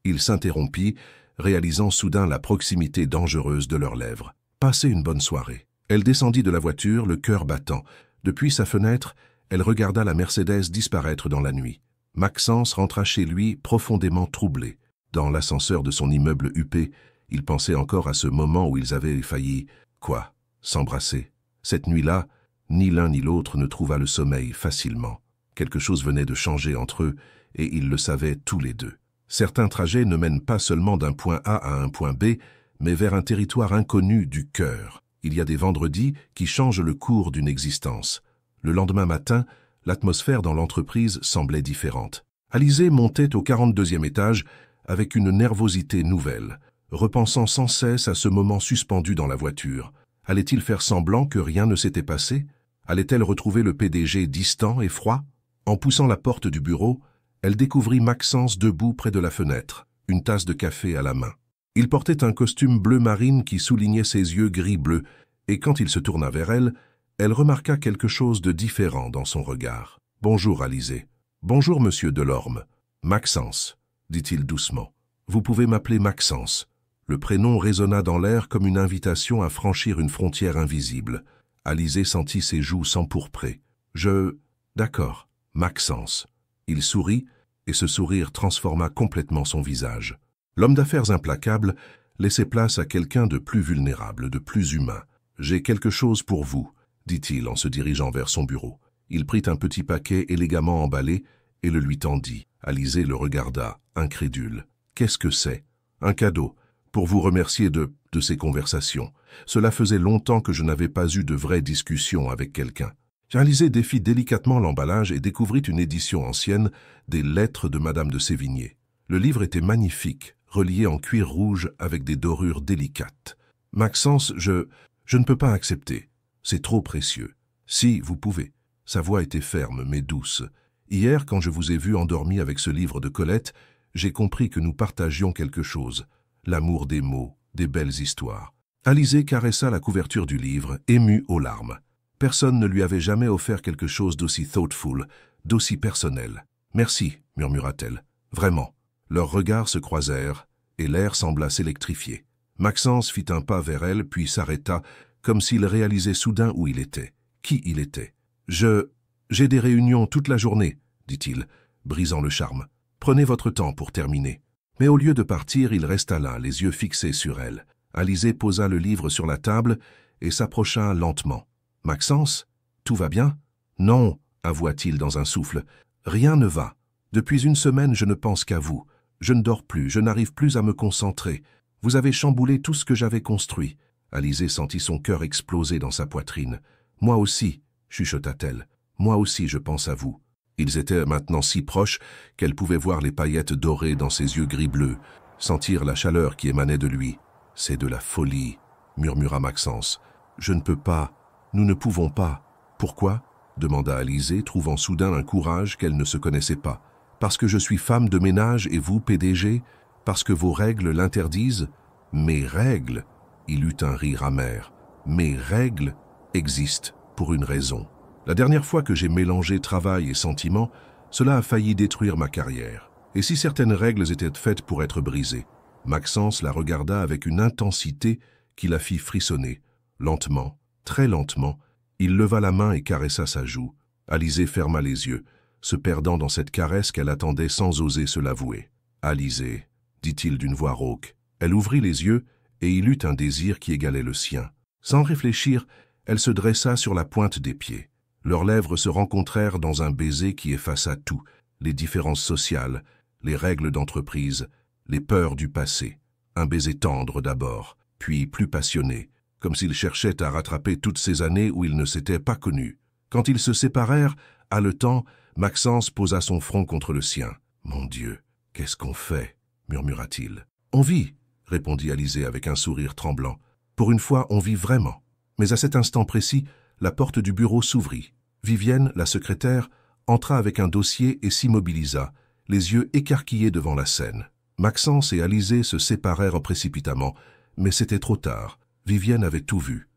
Il s'interrompit, réalisant soudain la proximité dangereuse de leurs lèvres. « Passez une bonne soirée. » Elle descendit de la voiture, le cœur battant. Depuis sa fenêtre, elle regarda la Mercedes disparaître dans la nuit. Maxence rentra chez lui profondément troublé. Dans l'ascenseur de son immeuble huppé, il pensait encore à ce moment où ils avaient failli... Quoi? S'embrasser. Cette nuit-là, ni l'un ni l'autre ne trouva le sommeil facilement. Quelque chose venait de changer entre eux, et ils le savaient tous les deux. Certains trajets ne mènent pas seulement d'un point A à un point B, mais vers un territoire inconnu du cœur. Il y a des vendredis qui changent le cours d'une existence. Le lendemain matin, l'atmosphère dans l'entreprise semblait différente. Alizé montait au 42e étage avec une nervosité nouvelle, repensant sans cesse à ce moment suspendu dans la voiture. Allait-il faire semblant que rien ne s'était passé? Allait-elle retrouver le PDG distant et froid? En poussant la porte du bureau, elle découvrit Maxence debout près de la fenêtre, une tasse de café à la main. Il portait un costume bleu marine qui soulignait ses yeux gris-bleu, et quand il se tourna vers elle, elle remarqua quelque chose de différent dans son regard. « Bonjour, Alizée. »« Bonjour, monsieur Delorme. »« Maxence, » dit-il doucement. « Vous pouvez m'appeler Maxence. » Le prénom résonna dans l'air comme une invitation à franchir une frontière invisible. Alizée sentit ses joues s'empourprer. « D'accord, Maxence. » Il sourit, et ce sourire transforma complètement son visage. L'homme d'affaires implacable laissait place à quelqu'un de plus vulnérable, de plus humain. « J'ai quelque chose pour vous, » dit-il en se dirigeant vers son bureau. Il prit un petit paquet élégamment emballé et le lui tendit. Alizée le regarda, incrédule. « Qu'est-ce que c'est ?»« Un cadeau, pour vous remercier de ces conversations. Cela faisait longtemps que je n'avais pas eu de vraie discussion avec quelqu'un. » Alizée défit délicatement l'emballage et découvrit une édition ancienne des Lettres de Madame de Sévigné. Le livre était magnifique, relié en cuir rouge avec des dorures délicates. « Maxence, je ne peux pas accepter. C'est trop précieux. »« Si, vous pouvez. » Sa voix était ferme mais douce. « Hier, quand je vous ai vu endormi avec ce livre de Colette, j'ai compris que nous partagions quelque chose. L'amour des mots, des belles histoires. » Alizée caressa la couverture du livre, émue aux larmes. Personne ne lui avait jamais offert quelque chose d'aussi thoughtful, d'aussi personnel. « Merci, » murmura-t-elle. « Vraiment. » Leurs regards se croisèrent, et l'air sembla s'électrifier. Maxence fit un pas vers elle, puis s'arrêta, comme s'il réalisait soudain où il était, qui il était. « J'ai des réunions toute la journée, » dit-il, brisant le charme. « Prenez votre temps pour terminer. » Mais au lieu de partir, il resta là, les yeux fixés sur elle. Alizée posa le livre sur la table et s'approcha lentement. « Maxence, tout va bien ?»« Non, » avoua-t-il dans un souffle. « Rien ne va. Depuis une semaine, je ne pense qu'à vous. Je ne dors plus, je n'arrive plus à me concentrer. Vous avez chamboulé tout ce que j'avais construit. » Alizée sentit son cœur exploser dans sa poitrine. « Moi aussi, » chuchota-t-elle. « Moi aussi, je pense à vous. » Ils étaient maintenant si proches qu'elle pouvait voir les paillettes dorées dans ses yeux gris-bleus, sentir la chaleur qui émanait de lui. « C'est de la folie, » murmura Maxence. « Je ne peux pas, nous ne pouvons pas. »« Pourquoi ?» demanda Alizée, trouvant soudain un courage qu'elle ne se connaissait pas. « Parce que je suis femme de ménage et vous, PDG? Parce que vos règles l'interdisent ?»« Mes règles ?» Il eut un rire amer. « Mes règles existent pour une raison. La dernière fois que j'ai mélangé travail et sentiment, cela a failli détruire ma carrière. Et si certaines règles étaient faites pour être brisées ?» Maxence la regarda avec une intensité qui la fit frissonner. Lentement, très lentement, il leva la main et caressa sa joue. Alizée ferma les yeux, se perdant dans cette caresse qu'elle attendait sans oser se l'avouer. « Alizée, » dit-il d'une voix rauque. Elle ouvrit les yeux et il eut un désir qui égalait le sien. Sans réfléchir, elle se dressa sur la pointe des pieds. Leurs lèvres se rencontrèrent dans un baiser qui effaça tout, les différences sociales, les règles d'entreprise, les peurs du passé. Un baiser tendre d'abord, puis plus passionné, comme s'ils cherchaient à rattraper toutes ces années où ils ne s'étaient pas connus. Quand ils se séparèrent, haletant, Maxence posa son front contre le sien. « Mon Dieu, qu'est-ce qu'on fait ?» murmura-t-il. « On vit, » répondit Alizée avec un sourire tremblant. « Pour une fois, on vit vraiment. » Mais à cet instant précis, la porte du bureau s'ouvrit. Vivienne, la secrétaire, entra avec un dossier et s'immobilisa, les yeux écarquillés devant la scène. Maxence et Alizée se séparèrent précipitamment, mais c'était trop tard. Vivienne avait tout vu.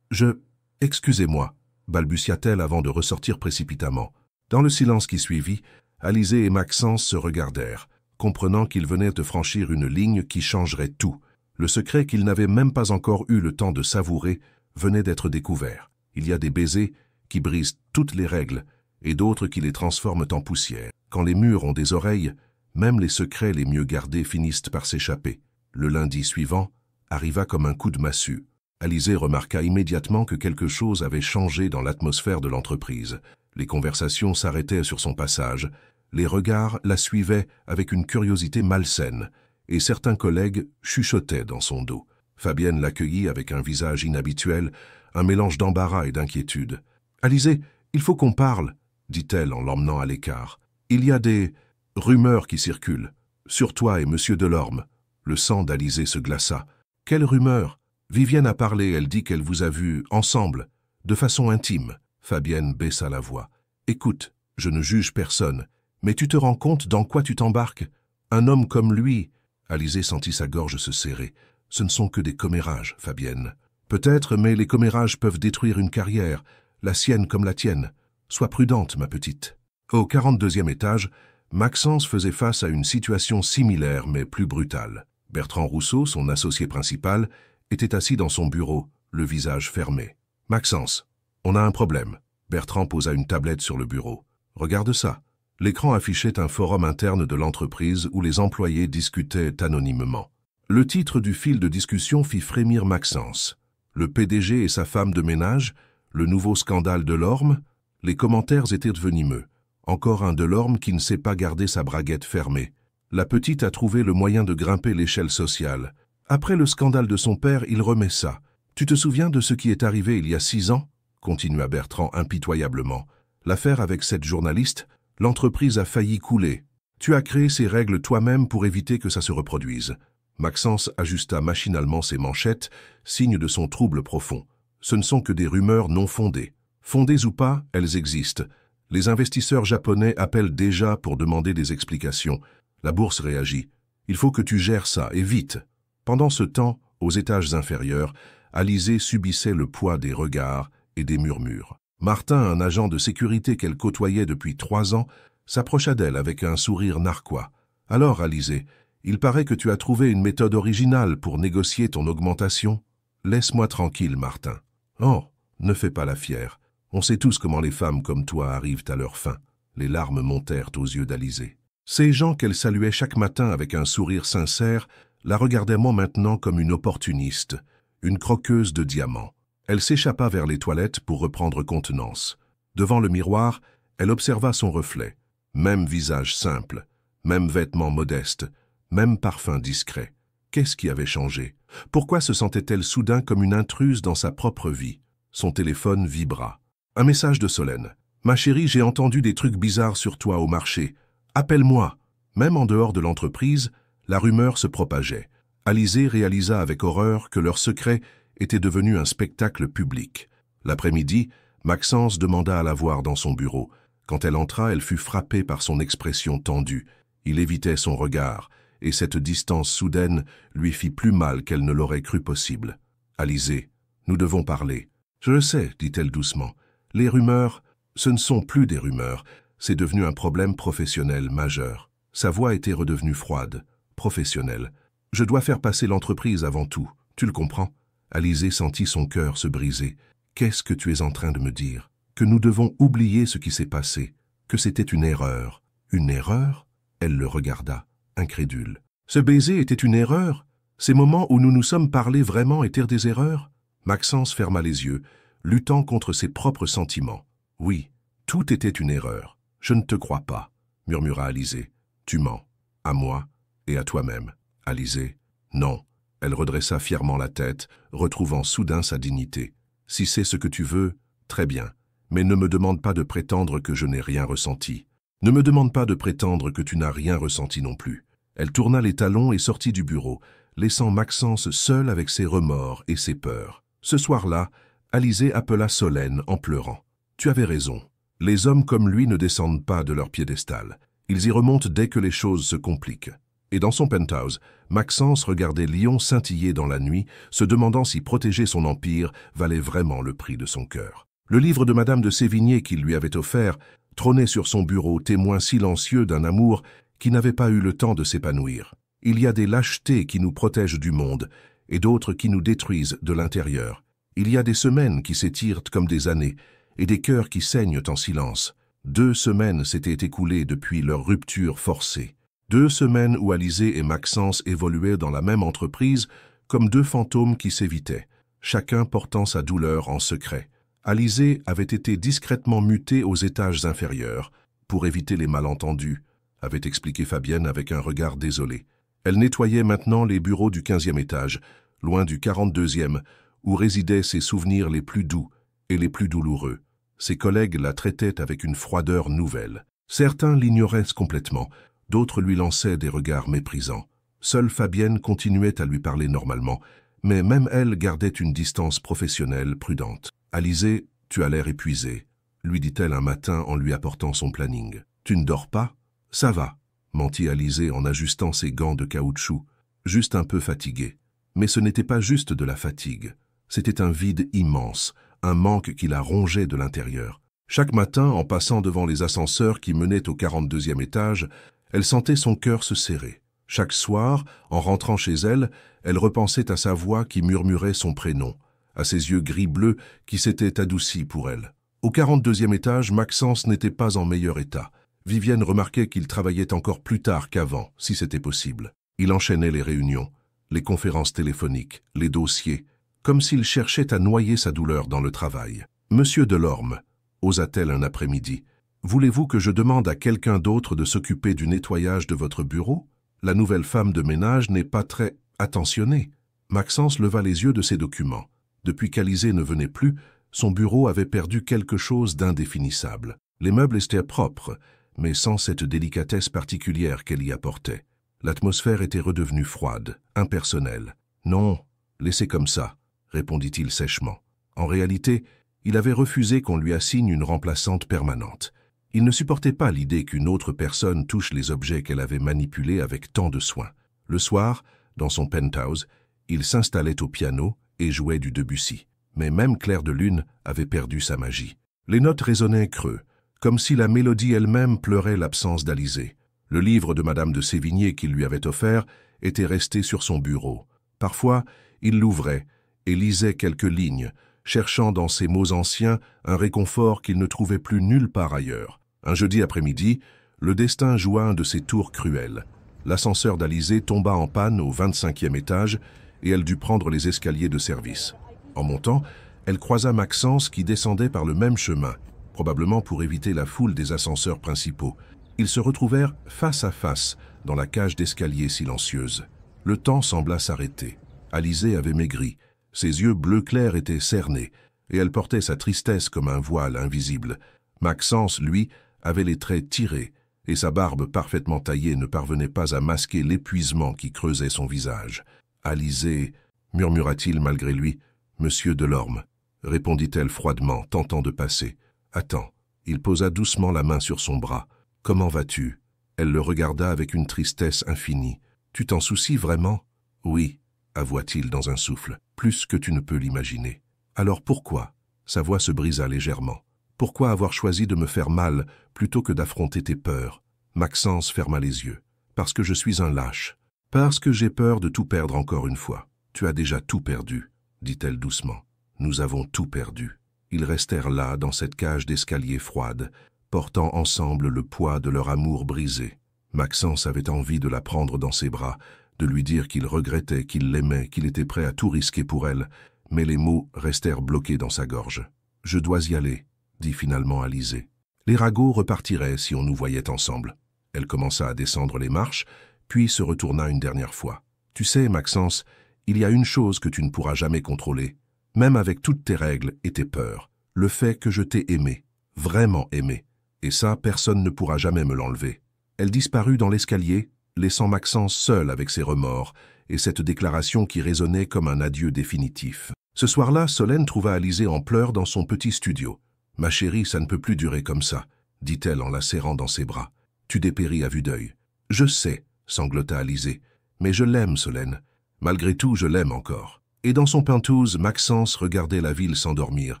« Excusez-moi » balbutia-t-elle avant de ressortir précipitamment. Dans le silence qui suivit, Alizée et Maxence se regardèrent, comprenant qu'ils venaient de franchir une ligne qui changerait tout. Le secret qu'ils n'avaient même pas encore eu le temps de savourer venait d'être découvert. Il y a des baisers qui brisent toutes les règles et d'autres qui les transforment en poussière. Quand les murs ont des oreilles, même les secrets les mieux gardés finissent par s'échapper. Le lundi suivant arriva comme un coup de massue. Alizée remarqua immédiatement que quelque chose avait changé dans l'atmosphère de l'entreprise. Les conversations s'arrêtaient sur son passage, les regards la suivaient avec une curiosité malsaine, et certains collègues chuchotaient dans son dos. Fabienne l'accueillit avec un visage inhabituel, un mélange d'embarras et d'inquiétude. « Alizée, il faut qu'on parle, » dit-elle en l'emmenant à l'écart. « Il y a des rumeurs qui circulent, sur toi et Monsieur Delorme. » Le sang d'Alizée se glaça. « Quelle rumeur ?» Vivienne a parlé, elle dit qu'elle vous a vu ensemble, de façon intime. Fabienne baissa la voix. « Écoute, Je ne juge personne, mais tu te rends compte dans quoi tu t'embarques? Un homme comme lui... Alizée sentit sa gorge se serrer. Ce ne sont que des commérages, Fabienne. Peut-être, mais les commérages peuvent détruire une carrière, la sienne comme la tienne. Sois prudente, ma petite. Au 42e étage, Maxence faisait face à une situation similaire mais plus brutale. Bertrand Rousseau, son associé principal, était assis dans son bureau, le visage fermé. « Maxence, on a un problème. » Bertrand posa une tablette sur le bureau. « Regarde ça. » L'écran affichait un forum interne de l'entreprise où les employés discutaient anonymement. Le titre du fil de discussion fit frémir Maxence. Le PDG et sa femme de ménage, le nouveau scandale Delorme, les commentaires étaient venimeux. Encore un Delorme qui ne sait pas garder sa braguette fermée. La petite a trouvé le moyen de grimper l'échelle sociale. Après le scandale de son père, il remet ça. « Tu te souviens de ce qui est arrivé il y a 6 ans ?» continua Bertrand impitoyablement. « L'affaire avec cette journaliste, l'entreprise a failli couler. Tu as créé ces règles toi-même pour éviter que ça se reproduise. » Maxence ajusta machinalement ses manchettes, signe de son trouble profond. Ce ne sont que des rumeurs non fondées. Fondées ou pas, elles existent. Les investisseurs japonais appellent déjà pour demander des explications. La bourse réagit. Il faut que tu gères ça, et vite. Pendant ce temps, aux étages inférieurs, Alizée subissait le poids des regards et des murmures. Martin, un agent de sécurité qu'elle côtoyait depuis 3 ans, s'approcha d'elle avec un sourire narquois. « Alors, Alizée, il paraît que tu as trouvé une méthode originale pour négocier ton augmentation. Laisse-moi tranquille, Martin. »« Oh, ne fais pas la fière. On sait tous comment les femmes comme toi arrivent à leur fin. » Les larmes montèrent aux yeux d'Alizée. Ces gens qu'elle saluait chaque matin avec un sourire sincère la regardaient maintenant comme une opportuniste, une croqueuse de diamants. Elle s'échappa vers les toilettes pour reprendre contenance. Devant le miroir, elle observa son reflet. Même visage simple, même vêtements modestes, même parfum discret. Qu'est-ce qui avait changé? Pourquoi se sentait-elle soudain comme une intruse dans sa propre vie? Son téléphone vibra. Un message de Solène. « Ma chérie, j'ai entendu des trucs bizarres sur toi au marché. Appelle-moi !» Même en dehors de l'entreprise, la rumeur se propageait. Alizée réalisa avec horreur que leur secret était devenu un spectacle public. L'après-midi, Maxence demanda à la voir dans son bureau. Quand elle entra, elle fut frappée par son expression tendue. Il évitait son regard, et cette distance soudaine lui fit plus mal qu'elle ne l'aurait cru possible. « Alizée, nous devons parler. »« Je le sais, dit-elle doucement. Les rumeurs, ce ne sont plus des rumeurs. C'est devenu un problème professionnel majeur. » Sa voix était redevenue froide, professionnelle. « Je dois faire passer l'entreprise avant tout. Tu le comprends ?» Alizée sentit son cœur se briser. « Qu'est-ce que tu es en train de me dire? Que nous devons oublier ce qui s'est passé? Que c'était une erreur? » « Une erreur ?» Elle le regarda, incrédule. « Ce baiser était une erreur? Ces moments où nous nous sommes parlé vraiment étaient des erreurs ?» Maxence ferma les yeux, luttant contre ses propres sentiments. « Oui, tout était une erreur. Je ne te crois pas, » murmura Alizée. « Tu mens, à moi et à toi-même. » Alizée, « Non. » Elle redressa fièrement la tête, retrouvant soudain sa dignité. « Si c'est ce que tu veux, très bien. Mais ne me demande pas de prétendre que je n'ai rien ressenti. Ne me demande pas de prétendre que tu n'as rien ressenti non plus. » Elle tourna les talons et sortit du bureau, laissant Maxence seul avec ses remords et ses peurs. Ce soir-là, Alizée appela Solène en pleurant. « Tu avais raison. Les hommes comme lui ne descendent pas de leur piédestal. Ils y remontent dès que les choses se compliquent. » Et dans son penthouse, Maxence regardait Lyon scintiller dans la nuit, se demandant si protéger son empire valait vraiment le prix de son cœur. Le livre de Madame de Sévigné qu'il lui avait offert trônait sur son bureau, témoin silencieux d'un amour qui n'avait pas eu le temps de s'épanouir. Il y a des lâchetés qui nous protègent du monde et d'autres qui nous détruisent de l'intérieur. Il y a des semaines qui s'étirent comme des années et des cœurs qui saignent en silence. 2 semaines s'étaient écoulées depuis leur rupture forcée. 2 semaines où Alizée et Maxence évoluaient dans la même entreprise comme 2 fantômes qui s'évitaient, chacun portant sa douleur en secret. Alizée avait été discrètement mutée aux étages inférieurs pour éviter les malentendus, avait expliqué Fabienne avec un regard désolé. Elle nettoyait maintenant les bureaux du 15e étage, loin du 42e, où résidaient ses souvenirs les plus doux et les plus douloureux. Ses collègues la traitaient avec une froideur nouvelle. Certains l'ignoraient complètement, d'autres lui lançaient des regards méprisants. Seule Fabienne continuait à lui parler normalement, mais même elle gardait une distance professionnelle prudente. « Alizée, tu as l'air épuisée. lui dit-elle un matin en lui apportant son planning. « Tu ne dors pas ?»« Ça va, » mentit Alizée en ajustant ses gants de caoutchouc, juste un peu fatigué. Mais ce n'était pas juste de la fatigue. C'était un vide immense, un manque qui la rongeait de l'intérieur. Chaque matin, en passant devant les ascenseurs qui menaient au 42e étage, elle sentait son cœur se serrer. Chaque soir, en rentrant chez elle, elle repensait à sa voix qui murmurait son prénom, à ses yeux gris-bleus qui s'étaient adoucis pour elle. Au 42e étage, Maxence n'était pas en meilleur état. Vivienne remarquait qu'il travaillait encore plus tard qu'avant, si c'était possible. Il enchaînait les réunions, les conférences téléphoniques, les dossiers, comme s'il cherchait à noyer sa douleur dans le travail. « Monsieur Delorme, osa-t-elle un après-midi, voulez-vous que je demande à quelqu'un d'autre de s'occuper du nettoyage de votre bureau? La nouvelle femme de ménage n'est pas très attentionnée. » Maxence leva les yeux de ses documents. Depuis qu'Alizée ne venait plus, son bureau avait perdu quelque chose d'indéfinissable. Les meubles étaient propres, mais sans cette délicatesse particulière qu'elle y apportait. L'atmosphère était redevenue froide, impersonnelle. « Non, laissez comme ça, » répondit-il sèchement. En réalité, il avait refusé qu'on lui assigne une remplaçante permanente. Il ne supportait pas l'idée qu'une autre personne touche les objets qu'elle avait manipulés avec tant de soin. Le soir, dans son penthouse, il s'installait au piano et jouait du Debussy. Mais même Clair de Lune avait perdu sa magie. Les notes résonnaient creux, comme si la mélodie elle-même pleurait l'absence d'Alizée. Le livre de Madame de Sévigné qu'il lui avait offert était resté sur son bureau. Parfois, il l'ouvrait et lisait quelques lignes, cherchant dans ces mots anciens un réconfort qu'il ne trouvait plus nulle part ailleurs. Un jeudi après-midi, le destin joua un de ses tours cruels. L'ascenseur d'Alizée tomba en panne au 25e étage et elle dut prendre les escaliers de service. En montant, elle croisa Maxence qui descendait par le même chemin, probablement pour éviter la foule des ascenseurs principaux. Ils se retrouvèrent face à face dans la cage d'escalier silencieuse. Le temps sembla s'arrêter. Alizée avait maigri, ses yeux bleu clair étaient cernés, et elle portait sa tristesse comme un voile invisible. Maxence, lui, avait les traits tirés, et sa barbe parfaitement taillée ne parvenait pas à masquer l'épuisement qui creusait son visage. « Alizée, » murmura-t-il malgré lui. « Monsieur Delorme, » répondit-elle froidement, tentant de passer. « Attends. » Il posa doucement la main sur son bras. « Comment vas-tu » Elle le regarda avec une tristesse infinie. « Tu t'en soucies vraiment ?»« Oui, » avoua-t-il dans un souffle, « plus que tu ne peux l'imaginer. »« Alors pourquoi ?» Sa voix se brisa légèrement. « Pourquoi avoir choisi de me faire mal plutôt que d'affronter tes peurs ?» Maxence ferma les yeux. « Parce que je suis un lâche. Parce que j'ai peur de tout perdre encore une fois. »« Tu as déjà tout perdu, » dit-elle doucement. « Nous avons tout perdu. » Ils restèrent là, dans cette cage d'escalier froide, portant ensemble le poids de leur amour brisé. Maxence avait envie de la prendre dans ses bras, de lui dire qu'il regrettait, qu'il l'aimait, qu'il était prêt à tout risquer pour elle, mais les mots restèrent bloqués dans sa gorge. « Je dois y aller, » dit finalement Alizée. « Les ragots repartiraient si on nous voyait ensemble. » Elle commença à descendre les marches, puis se retourna une dernière fois. « Tu sais, Maxence, il y a une chose que tu ne pourras jamais contrôler, même avec toutes tes règles et tes peurs, le fait que je t'ai aimé, vraiment aimé. Et ça, personne ne pourra jamais me l'enlever. » Elle disparut dans l'escalier, laissant Maxence seul avec ses remords et cette déclaration qui résonnait comme un adieu définitif. Ce soir-là, Solène trouva Alizée en pleurs dans son petit studio. « Ma chérie, ça ne peut plus durer comme ça, » dit-elle en la serrant dans ses bras. « Tu dépéris à vue d'œil. »« Je sais, » sanglota Alizée, « mais je l'aime, Solène. Malgré tout, je l'aime encore. » Et dans son penthouse, Maxence regardait la ville s'endormir,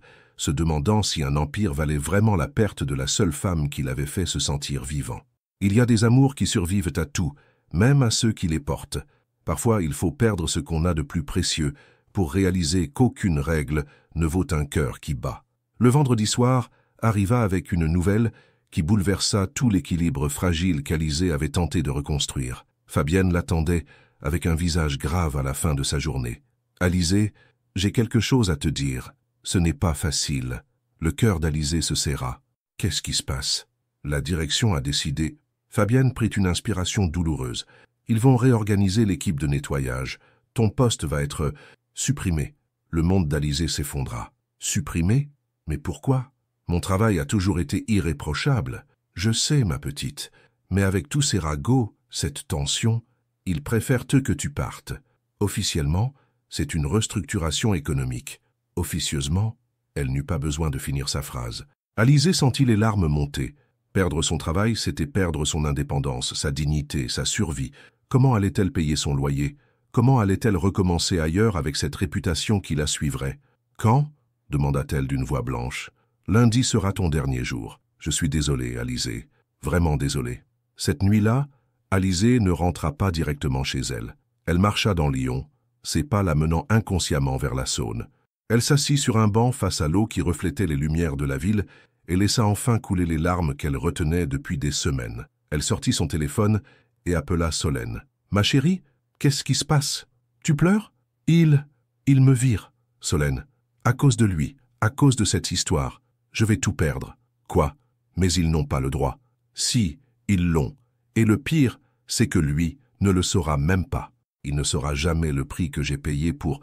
se demandant si un empire valait vraiment la perte de la seule femme qui l'avait fait se sentir vivant. Il y a des amours qui survivent à tout, même à ceux qui les portent. Parfois, il faut perdre ce qu'on a de plus précieux pour réaliser qu'aucune règle ne vaut un cœur qui bat. Le vendredi soir arriva avec une nouvelle qui bouleversa tout l'équilibre fragile qu'Alizée avait tenté de reconstruire. Fabienne l'attendait avec un visage grave à la fin de sa journée. « Alizée, j'ai quelque chose à te dire. Ce n'est pas facile. » Le cœur d'Alizée se serra. « Qu'est-ce qui se passe ?» La direction a décidé. Fabienne prit une inspiration douloureuse. « Ils vont réorganiser l'équipe de nettoyage. Ton poste va être supprimé. » Le monde d'Alizée s'effondra. « Supprimé? Mais pourquoi? Mon travail a toujours été irréprochable. Je sais, ma petite. Mais avec tous ces ragots, cette tension, ils préfèrent que tu partes. Officiellement, c'est une restructuration économique. Officieusement, elle n'eut pas besoin de finir sa phrase. Alizée sentit les larmes monter. Perdre son travail, c'était perdre son indépendance, sa dignité, sa survie. Comment allait-elle payer son loyer? Comment allait-elle recommencer ailleurs avec cette réputation qui la suivrait? Quand? Demanda-t-elle d'une voix blanche. Lundi sera ton dernier jour. Je suis désolée, Alizée. Vraiment désolée. Cette nuit-là, Alizée ne rentra pas directement chez elle. Elle marcha dans Lyon, ses pas la menant inconsciemment vers la Saône. Elle s'assit sur un banc face à l'eau qui reflétait les lumières de la ville et laissa enfin couler les larmes qu'elle retenait depuis des semaines. Elle sortit son téléphone et appela Solène. « Ma chérie, qu'est-ce qui se passe? Tu pleures? Il me vire, Solène. À cause de lui, à cause de cette histoire. Je vais tout perdre. Quoi? Mais ils n'ont pas le droit. Si, ils l'ont. Et le pire, c'est que lui ne le saura même pas. Il ne saura jamais le prix que j'ai payé pour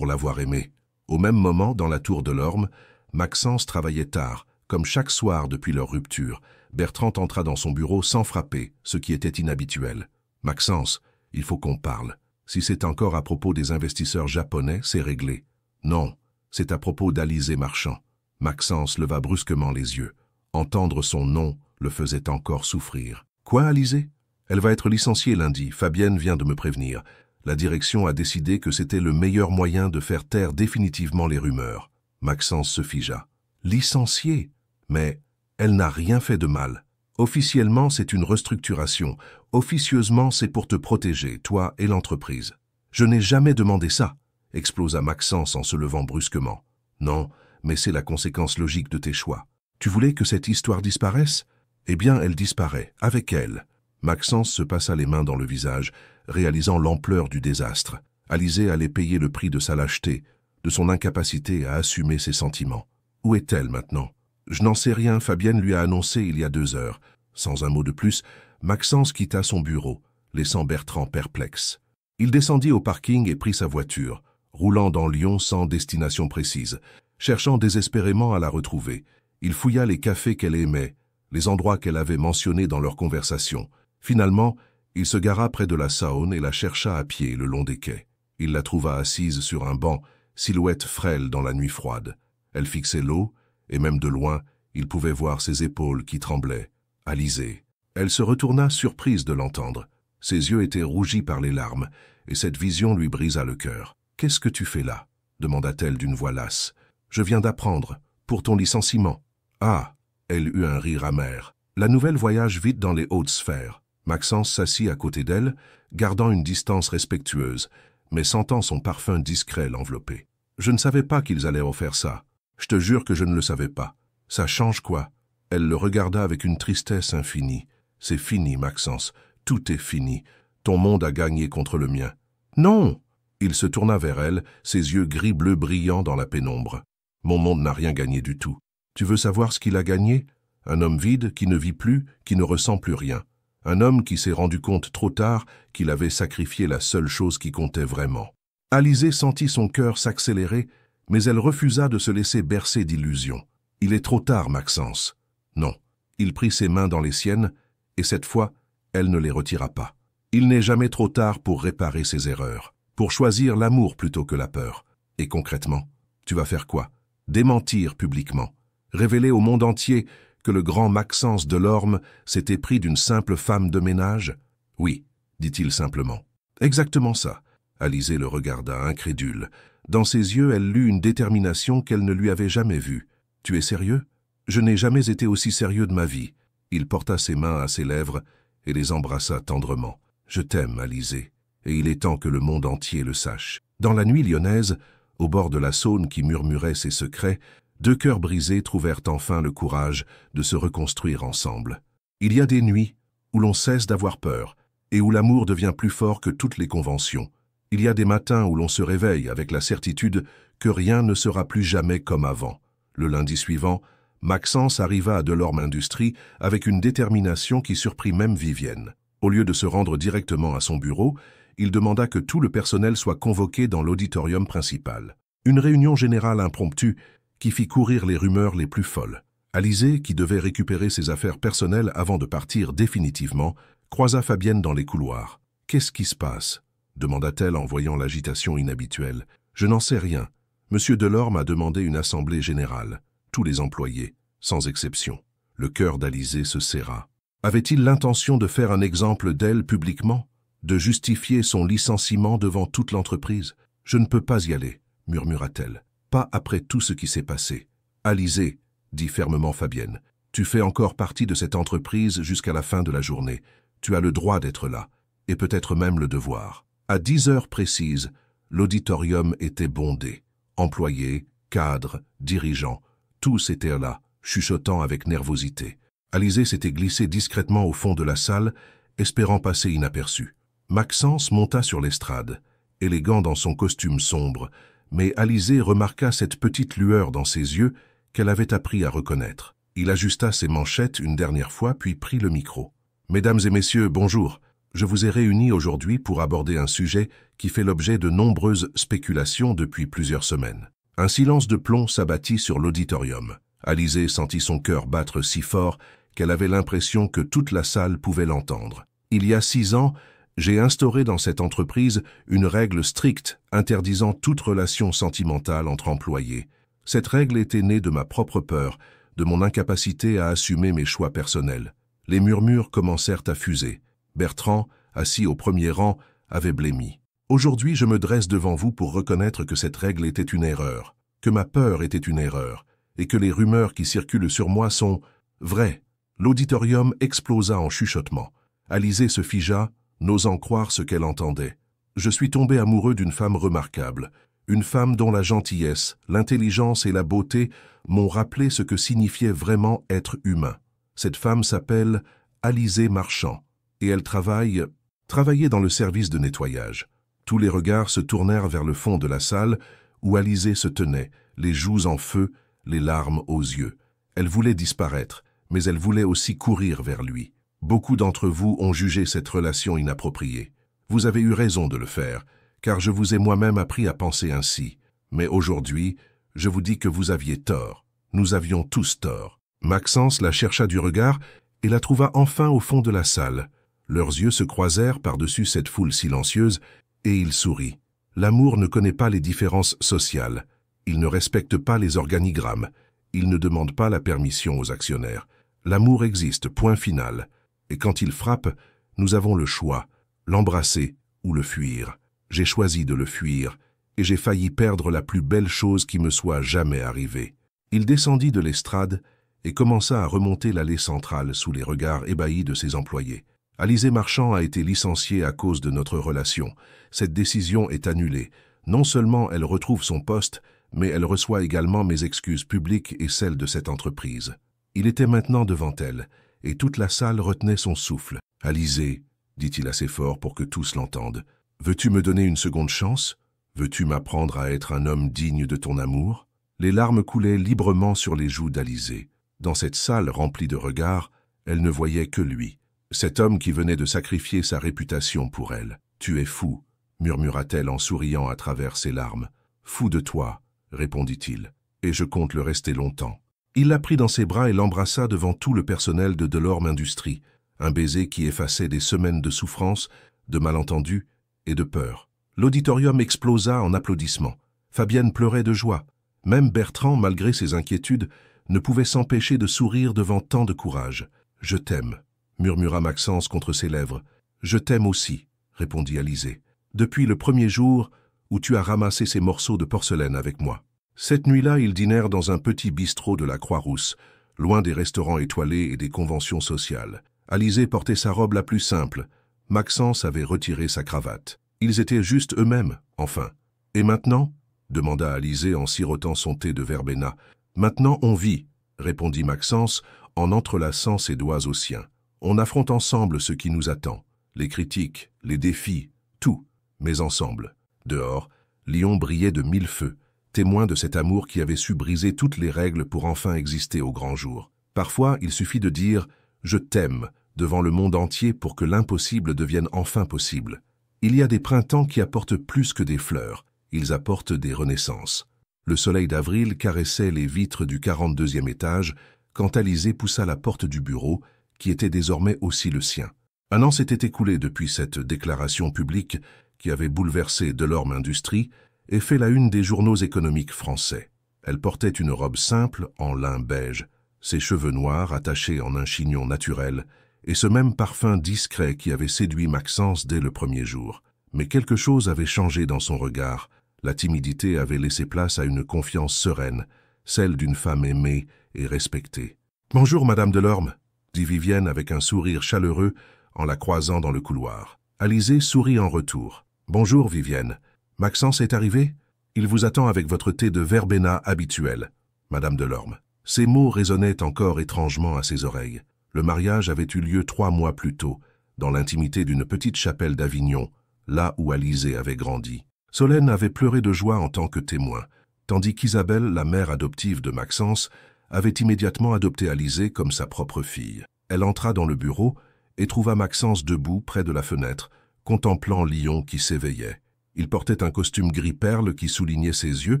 l'avoir aimé. » Au même moment, dans la tour de l'Orme, Maxence travaillait tard, comme chaque soir depuis leur rupture. Bertrand entra dans son bureau sans frapper, ce qui était inhabituel. « Maxence, il faut qu'on parle. Si c'est encore à propos des investisseurs japonais, c'est réglé. »« Non, c'est à propos d'Alizée Marchand. » Maxence leva brusquement les yeux. Entendre son nom le faisait encore souffrir. « Quoi, Alizée? Elle va être licenciée lundi, Fabienne vient de me prévenir. La direction a décidé que c'était le meilleur moyen de faire taire définitivement les rumeurs. » Maxence se figea. « Licenciée? Mais elle n'a rien fait de mal. Officiellement, c'est une restructuration. Officieusement, c'est pour te protéger, toi et l'entreprise. »« Je n'ai jamais demandé ça !» explosa Maxence en se levant brusquement. « Non, mais c'est la conséquence logique de tes choix. Tu voulais que cette histoire disparaisse? Eh bien, elle disparaît, avec elle. » Maxence se passa les mains dans le visage, réalisant l'ampleur du désastre. Alizée allait payer le prix de sa lâcheté, de son incapacité à assumer ses sentiments. Où est-elle maintenant? Je n'en sais rien, Fabienne lui a annoncé il y a 2 heures. Sans un mot de plus, Maxence quitta son bureau, laissant Bertrand perplexe. Il descendit au parking et prit sa voiture, roulant dans Lyon sans destination précise, cherchant désespérément à la retrouver. Il fouilla les cafés qu'elle aimait, les endroits qu'elle avait mentionnés dans leur conversation. Finalement, il se gara près de la Saône et la chercha à pied le long des quais. Il la trouva assise sur un banc, silhouette frêle dans la nuit froide. Elle fixait l'eau, et même de loin, il pouvait voir ses épaules qui tremblaient. Alizée. Elle se retourna surprise de l'entendre. Ses yeux étaient rougis par les larmes, et cette vision lui brisa le cœur. « Qu'est-ce que tu fais là ?» demanda-t-elle d'une voix lasse. « Je viens d'apprendre, pour ton licenciement. » « Ah !» Elle eut un rire amer. La nouvelle voyage vite dans les hautes sphères. Maxence s'assit à côté d'elle, gardant une distance respectueuse, mais sentant son parfum discret l'envelopper. « Je ne savais pas qu'ils allaient en faire ça. Je te jure que je ne le savais pas. Ça change quoi ?» Elle le regarda avec une tristesse infinie. « C'est fini, Maxence. Tout est fini. Ton monde a gagné contre le mien. »« Non !» Il se tourna vers elle, ses yeux gris-bleu brillants dans la pénombre. « Mon monde n'a rien gagné du tout. Tu veux savoir ce qu'il a gagné? Un homme vide, qui ne vit plus, qui ne ressent plus rien. Un homme qui s'est rendu compte trop tard qu'il avait sacrifié la seule chose qui comptait vraiment. » Alizée sentit son cœur s'accélérer, mais elle refusa de se laisser bercer d'illusions. « Il est trop tard, Maxence. » Non. Il prit ses mains dans les siennes, et cette fois, elle ne les retira pas. Il n'est jamais trop tard pour réparer ses erreurs, pour choisir l'amour plutôt que la peur. Et concrètement, tu vas faire quoi? Démentir publiquement. Révéler au monde entier que le grand Maxence Delorme s'était pris d'une simple femme de ménage? Oui, dit-il simplement. Exactement ça. Alizée le regarda, incrédule. Dans ses yeux, elle lut une détermination qu'elle ne lui avait jamais vue. Tu es sérieux? Je n'ai jamais été aussi sérieux de ma vie. Il porta ses mains à ses lèvres et les embrassa tendrement. Je t'aime, Alizée, et il est temps que le monde entier le sache. Dans la nuit lyonnaise, au bord de la Saône qui murmurait ses secrets, 2 cœurs brisés trouvèrent enfin le courage de se reconstruire ensemble. Il y a des nuits où l'on cesse d'avoir peur et où l'amour devient plus fort que toutes les conventions. Il y a des matins où l'on se réveille avec la certitude que rien ne sera plus jamais comme avant. Le lundi suivant, Maxence arriva à Delorme Industries avec une détermination qui surprit même Vivienne. Au lieu de se rendre directement à son bureau, il demanda que tout le personnel soit convoqué dans l'auditorium principal. Une réunion générale impromptue qui fit courir les rumeurs les plus folles. Alizée, qui devait récupérer ses affaires personnelles avant de partir définitivement, croisa Fabienne dans les couloirs. « Qu'est-ce qui se passe ?» demanda-t-elle en voyant l'agitation inhabituelle. « Je n'en sais rien. Monsieur Delorme a demandé une assemblée générale. Tous les employés. sans exception. Le cœur d'Alizée se serra. Avait-il l'intention de faire un exemple d'elle publiquement, de justifier son licenciement devant toute l'entreprise? « Je ne peux pas y aller, murmura-t-elle. Pas après tout ce qui s'est passé. Alizée, dit fermement Fabienne, tu fais encore partie de cette entreprise jusqu'à la fin de la journée. Tu as le droit d'être là, et peut-être même le devoir. À 10 heures précises, l'auditorium était bondé. Employés, cadres, dirigeants, tous étaient là, chuchotant avec nervosité. Alizée s'était glissée discrètement au fond de la salle, espérant passer inaperçue. Maxence monta sur l'estrade, élégant dans son costume sombre, mais Alizée remarqua cette petite lueur dans ses yeux qu'elle avait appris à reconnaître. Il ajusta ses manchettes une dernière fois, puis prit le micro. « Mesdames et messieurs, bonjour. Je vous ai réunis aujourd'hui pour aborder un sujet qui fait l'objet de nombreuses spéculations depuis plusieurs semaines. » Un silence de plomb s'abattit sur l'auditorium. Alizée sentit son cœur battre si fort qu'elle avait l'impression que toute la salle pouvait l'entendre. « Il y a 6 ans, j'ai instauré dans cette entreprise une règle stricte interdisant toute relation sentimentale entre employés. Cette règle était née de ma propre peur, de mon incapacité à assumer mes choix personnels. » Les murmures commencèrent à fuser. Bertrand, assis au premier rang, avait blêmi. « Aujourd'hui, je me dresse devant vous pour reconnaître que cette règle était une erreur, que ma peur était une erreur, et que les rumeurs qui circulent sur moi sont vraies. » L'auditorium explosa en chuchotements. Alizée se figea, n'osant croire ce qu'elle entendait. « Je suis tombé amoureux d'une femme remarquable, une femme dont la gentillesse, l'intelligence et la beauté m'ont rappelé ce que signifiait vraiment être humain. Cette femme s'appelle Alizée Marchand, et elle travaillait dans le service de nettoyage. » Tous les regards se tournèrent vers le fond de la salle, où Alizée se tenait, les joues en feu, les larmes aux yeux. Elle voulait disparaître, mais elle voulait aussi courir vers lui. Beaucoup d'entre vous ont jugé cette relation inappropriée. Vous avez eu raison de le faire, car je vous ai moi-même appris à penser ainsi. Mais aujourd'hui, je vous dis que vous aviez tort. Nous avions tous tort. Maxence la chercha du regard et la trouva enfin au fond de la salle. Leurs yeux se croisèrent par-dessus cette foule silencieuse et il sourit. L'amour ne connaît pas les différences sociales. Il ne respecte pas les organigrammes. Il ne demande pas la permission aux actionnaires. L'amour existe, point final. Et quand il frappe, nous avons le choix, l'embrasser ou le fuir. J'ai choisi de le fuir et j'ai failli perdre la plus belle chose qui me soit jamais arrivée. » Il descendit de l'estrade et commença à remonter l'allée centrale sous les regards ébahis de ses employés. « Alizée Marchand a été licenciée à cause de notre relation. Cette décision est annulée. Non seulement elle retrouve son poste, mais elle reçoit également mes excuses publiques et celles de cette entreprise. » Il était maintenant devant elle, et toute la salle retenait son souffle. « Alizée, dit-il assez fort pour que tous l'entendent, veux-tu me donner une seconde chance? Veux-tu m'apprendre à être un homme digne de ton amour ?» Les larmes coulaient librement sur les joues d'Alizée. Dans cette salle remplie de regards, elle ne voyait que lui. Cet homme qui venait de sacrifier sa réputation pour elle. « Tu es fou, » murmura-t-elle en souriant à travers ses larmes. « Fou de toi, » répondit-il, « et je compte le rester longtemps. » Il la prit dans ses bras et l'embrassa devant tout le personnel de Delorme Industries, un baiser qui effaçait des semaines de souffrance, de malentendus et de peur. L'auditorium explosa en applaudissements. Fabienne pleurait de joie. Même Bertrand, malgré ses inquiétudes, ne pouvait s'empêcher de sourire devant tant de courage. « Je t'aime », murmura Maxence contre ses lèvres. « Je t'aime aussi », répondit Alizée. « Depuis le premier jour où tu as ramassé ces morceaux de porcelaine avec moi. » Cette nuit-là, ils dînèrent dans un petit bistrot de la Croix-Rousse, loin des restaurants étoilés et des conventions sociales. Alizée portait sa robe la plus simple. Maxence avait retiré sa cravate. Ils étaient juste eux-mêmes, enfin. « Et maintenant ?» demanda Alizée en sirotant son thé de verbena. « Maintenant, on vit », répondit Maxence en entrelaçant ses doigts aux siens. « On affronte ensemble ce qui nous attend. Les critiques, les défis, tout, mais ensemble. » Dehors, Lyon brillait de 1000 feux, témoin de cet amour qui avait su briser toutes les règles pour enfin exister au grand jour. Parfois, il suffit de dire « je t'aime » devant le monde entier pour que l'impossible devienne enfin possible. Il y a des printemps qui apportent plus que des fleurs, ils apportent des renaissances. Le soleil d'avril caressait les vitres du 42e étage quand Alizée poussa la porte du bureau, qui était désormais aussi le sien. Un an s'était écoulé depuis cette déclaration publique qui avait bouleversé Delorme Industries et fait la une des journaux économiques français. Elle portait une robe simple en lin beige, ses cheveux noirs attachés en un chignon naturel, et ce même parfum discret qui avait séduit Maxence dès le premier jour. Mais quelque chose avait changé dans son regard. La timidité avait laissé place à une confiance sereine, celle d'une femme aimée et respectée. « Bonjour, Madame Delorme », dit Vivienne avec un sourire chaleureux en la croisant dans le couloir. Alizée sourit en retour. « Bonjour, Vivienne. Maxence est arrivé? Il vous attend avec votre thé de verbena habituel, Madame Delorme. » Ces mots résonnaient encore étrangement à ses oreilles. Le mariage avait eu lieu 3 mois plus tôt, dans l'intimité d'une petite chapelle d'Avignon, là où Alizée avait grandi. Solène avait pleuré de joie en tant que témoin, tandis qu'Isabelle, la mère adoptive de Maxence, avait immédiatement adopté Alizée comme sa propre fille. Elle entra dans le bureau et trouva Maxence debout près de la fenêtre, contemplant Lyon qui s'éveillait. Il portait un costume gris perle qui soulignait ses yeux,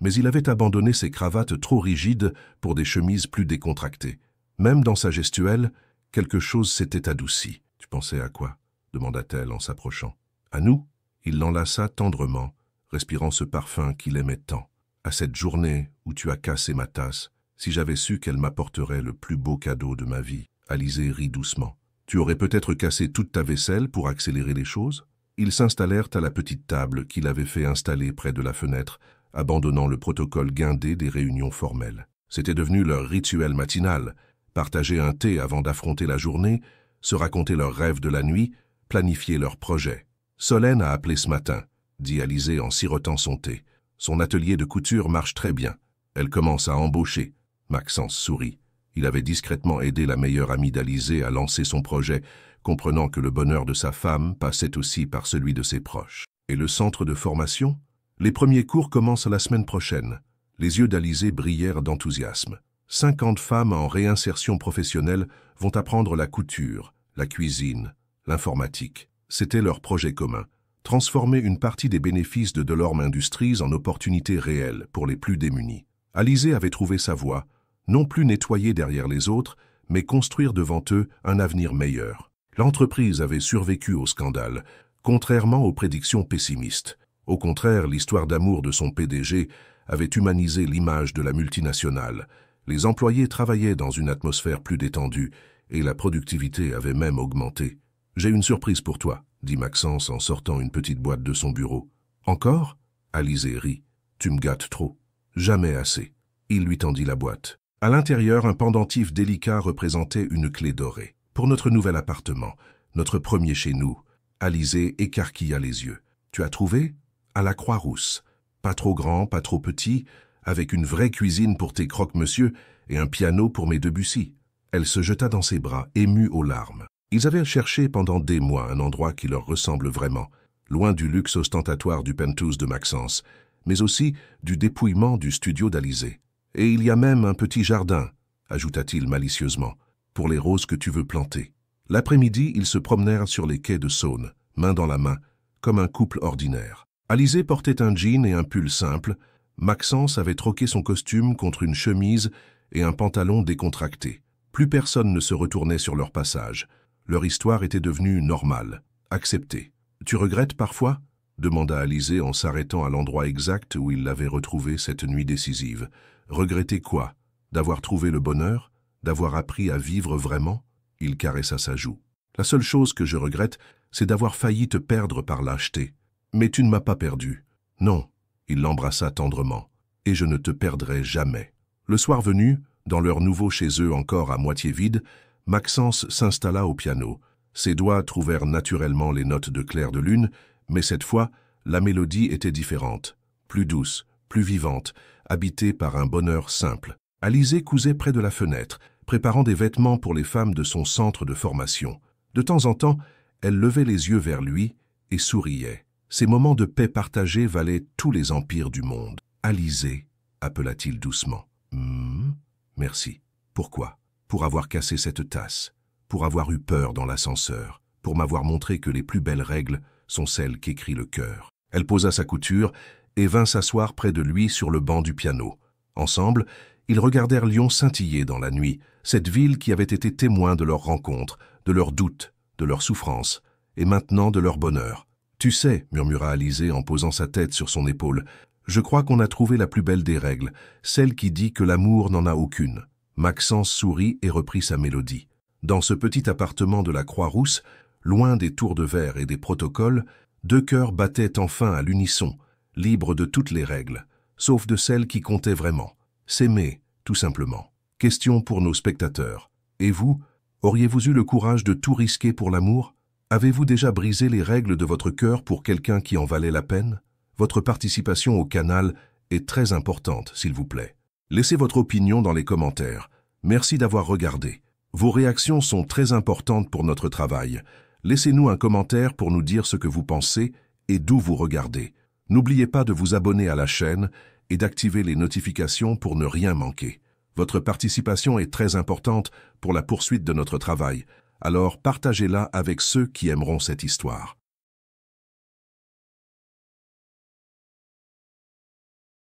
mais il avait abandonné ses cravates trop rigides pour des chemises plus décontractées. Même dans sa gestuelle, quelque chose s'était adouci. « Tu pensais à quoi ?» demanda-t-elle en s'approchant. « À nous ?» Il l'enlaça tendrement, respirant ce parfum qu'il aimait tant. « À cette journée où tu as cassé ma tasse, si j'avais su qu'elle m'apporterait le plus beau cadeau de ma vie. » Alizée rit doucement. « Tu aurais peut-être cassé toute ta vaisselle pour accélérer les choses ?» Ils s'installèrent à la petite table qu'il avait fait installer près de la fenêtre, abandonnant le protocole guindé des réunions formelles. C'était devenu leur rituel matinal, partager un thé avant d'affronter la journée, se raconter leurs rêves de la nuit, planifier leurs projets. « Solène a appelé ce matin », dit Alizée en sirotant son thé. « Son atelier de couture marche très bien. Elle commence à embaucher. » Maxence sourit. Il avait discrètement aidé la meilleure amie d'Alizée à lancer son projet, comprenant que le bonheur de sa femme passait aussi par celui de ses proches. Et le centre de formation? Les premiers cours commencent la semaine prochaine. Les yeux d'Alizée brillèrent d'enthousiasme. 50 femmes en réinsertion professionnelle vont apprendre la couture, la cuisine, l'informatique. C'était leur projet commun. Transformer une partie des bénéfices de Delorme Industries en opportunités réelles pour les plus démunis. Alizée avait trouvé sa voie, non plus nettoyer derrière les autres, mais construire devant eux un avenir meilleur. L'entreprise avait survécu au scandale, contrairement aux prédictions pessimistes. Au contraire, l'histoire d'amour de son PDG avait humanisé l'image de la multinationale. Les employés travaillaient dans une atmosphère plus détendue et la productivité avait même augmenté. « J'ai une surprise pour toi », dit Maxence en sortant une petite boîte de son bureau. « Encore ?» Alizée rit. « Tu me gâtes trop. »« Jamais assez. » Il lui tendit la boîte. À l'intérieur, un pendentif délicat représentait une clé dorée. « Pour notre nouvel appartement, notre premier chez nous. » Alizée écarquilla les yeux. « Tu as trouvé ?»« À la Croix-Rousse. Pas trop grand, pas trop petit, avec une vraie cuisine pour tes croque-monsieur et un piano pour mes Debussy. » Elle se jeta dans ses bras, émue aux larmes. Ils avaient cherché pendant des mois un endroit qui leur ressemble vraiment, loin du luxe ostentatoire du penthouse de Maxence, mais aussi du dépouillement du studio d'Alizée. « Et il y a même un petit jardin, » ajouta-t-il malicieusement, « pour les roses que tu veux planter. » L'après-midi, ils se promenèrent sur les quais de Saône, main dans la main, comme un couple ordinaire. Alizée portait un jean et un pull simple. Maxence avait troqué son costume contre une chemise et un pantalon décontracté. Plus personne ne se retournait sur leur passage. Leur histoire était devenue normale, acceptée. « Tu regrettes parfois ?» demanda Alizée en s'arrêtant à l'endroit exact où il l'avait retrouvée cette nuit décisive. « Regretter quoi? D'avoir trouvé le bonheur? D'avoir appris à vivre vraiment ?» Il caressa sa joue. « La seule chose que je regrette, c'est d'avoir failli te perdre par lâcheté. Mais tu ne m'as pas perdu. Non. » Il l'embrassa tendrement. « Et je ne te perdrai jamais. » Le soir venu, dans leur nouveau chez eux encore à moitié vide, Maxence s'installa au piano. Ses doigts trouvèrent naturellement les notes de clair de lune, mais cette fois, la mélodie était différente, plus douce, plus vivante, habitée par un bonheur simple. Alizée cousait près de la fenêtre, préparant des vêtements pour les femmes de son centre de formation. De temps en temps, elle levait les yeux vers lui et souriait. Ces moments de paix partagés valaient tous les empires du monde. « Alizée » appela-t-il doucement. « Merci. Pourquoi ? Pour avoir cassé cette tasse, pour avoir eu peur dans l'ascenseur, pour m'avoir montré que les plus belles règles sont celles qu'écrit le cœur. » Elle posa sa couture et vint s'asseoir près de lui sur le banc du piano. Ensemble, ils regardèrent Lyon scintiller dans la nuit, cette ville qui avait été témoin de leur rencontre, de leurs doutes, de leurs souffrances, et maintenant de leur bonheur. « Tu sais, » murmura Alizée en posant sa tête sur son épaule, « je crois qu'on a trouvé la plus belle des règles, celle qui dit que l'amour n'en a aucune. Maxence sourit et reprit sa mélodie. Dans ce petit appartement de la Croix-Rousse, loin des tours de verre et des protocoles, deux cœurs battaient enfin à l'unisson, libres de toutes les règles, sauf de celles qui comptaient vraiment. S'aimer, tout simplement. Question pour nos spectateurs. Et vous, auriez-vous eu le courage de tout risquer pour l'amour? Avez-vous déjà brisé les règles de votre cœur pour quelqu'un qui en valait la peine? Votre participation au canal est très importante, s'il vous plaît. Laissez votre opinion dans les commentaires. Merci d'avoir regardé. Vos réactions sont très importantes pour notre travail. Laissez-nous un commentaire pour nous dire ce que vous pensez et d'où vous regardez. N'oubliez pas de vous abonner à la chaîne et d'activer les notifications pour ne rien manquer. Votre participation est très importante pour la poursuite de notre travail, alors partagez-la avec ceux qui aimeront cette histoire.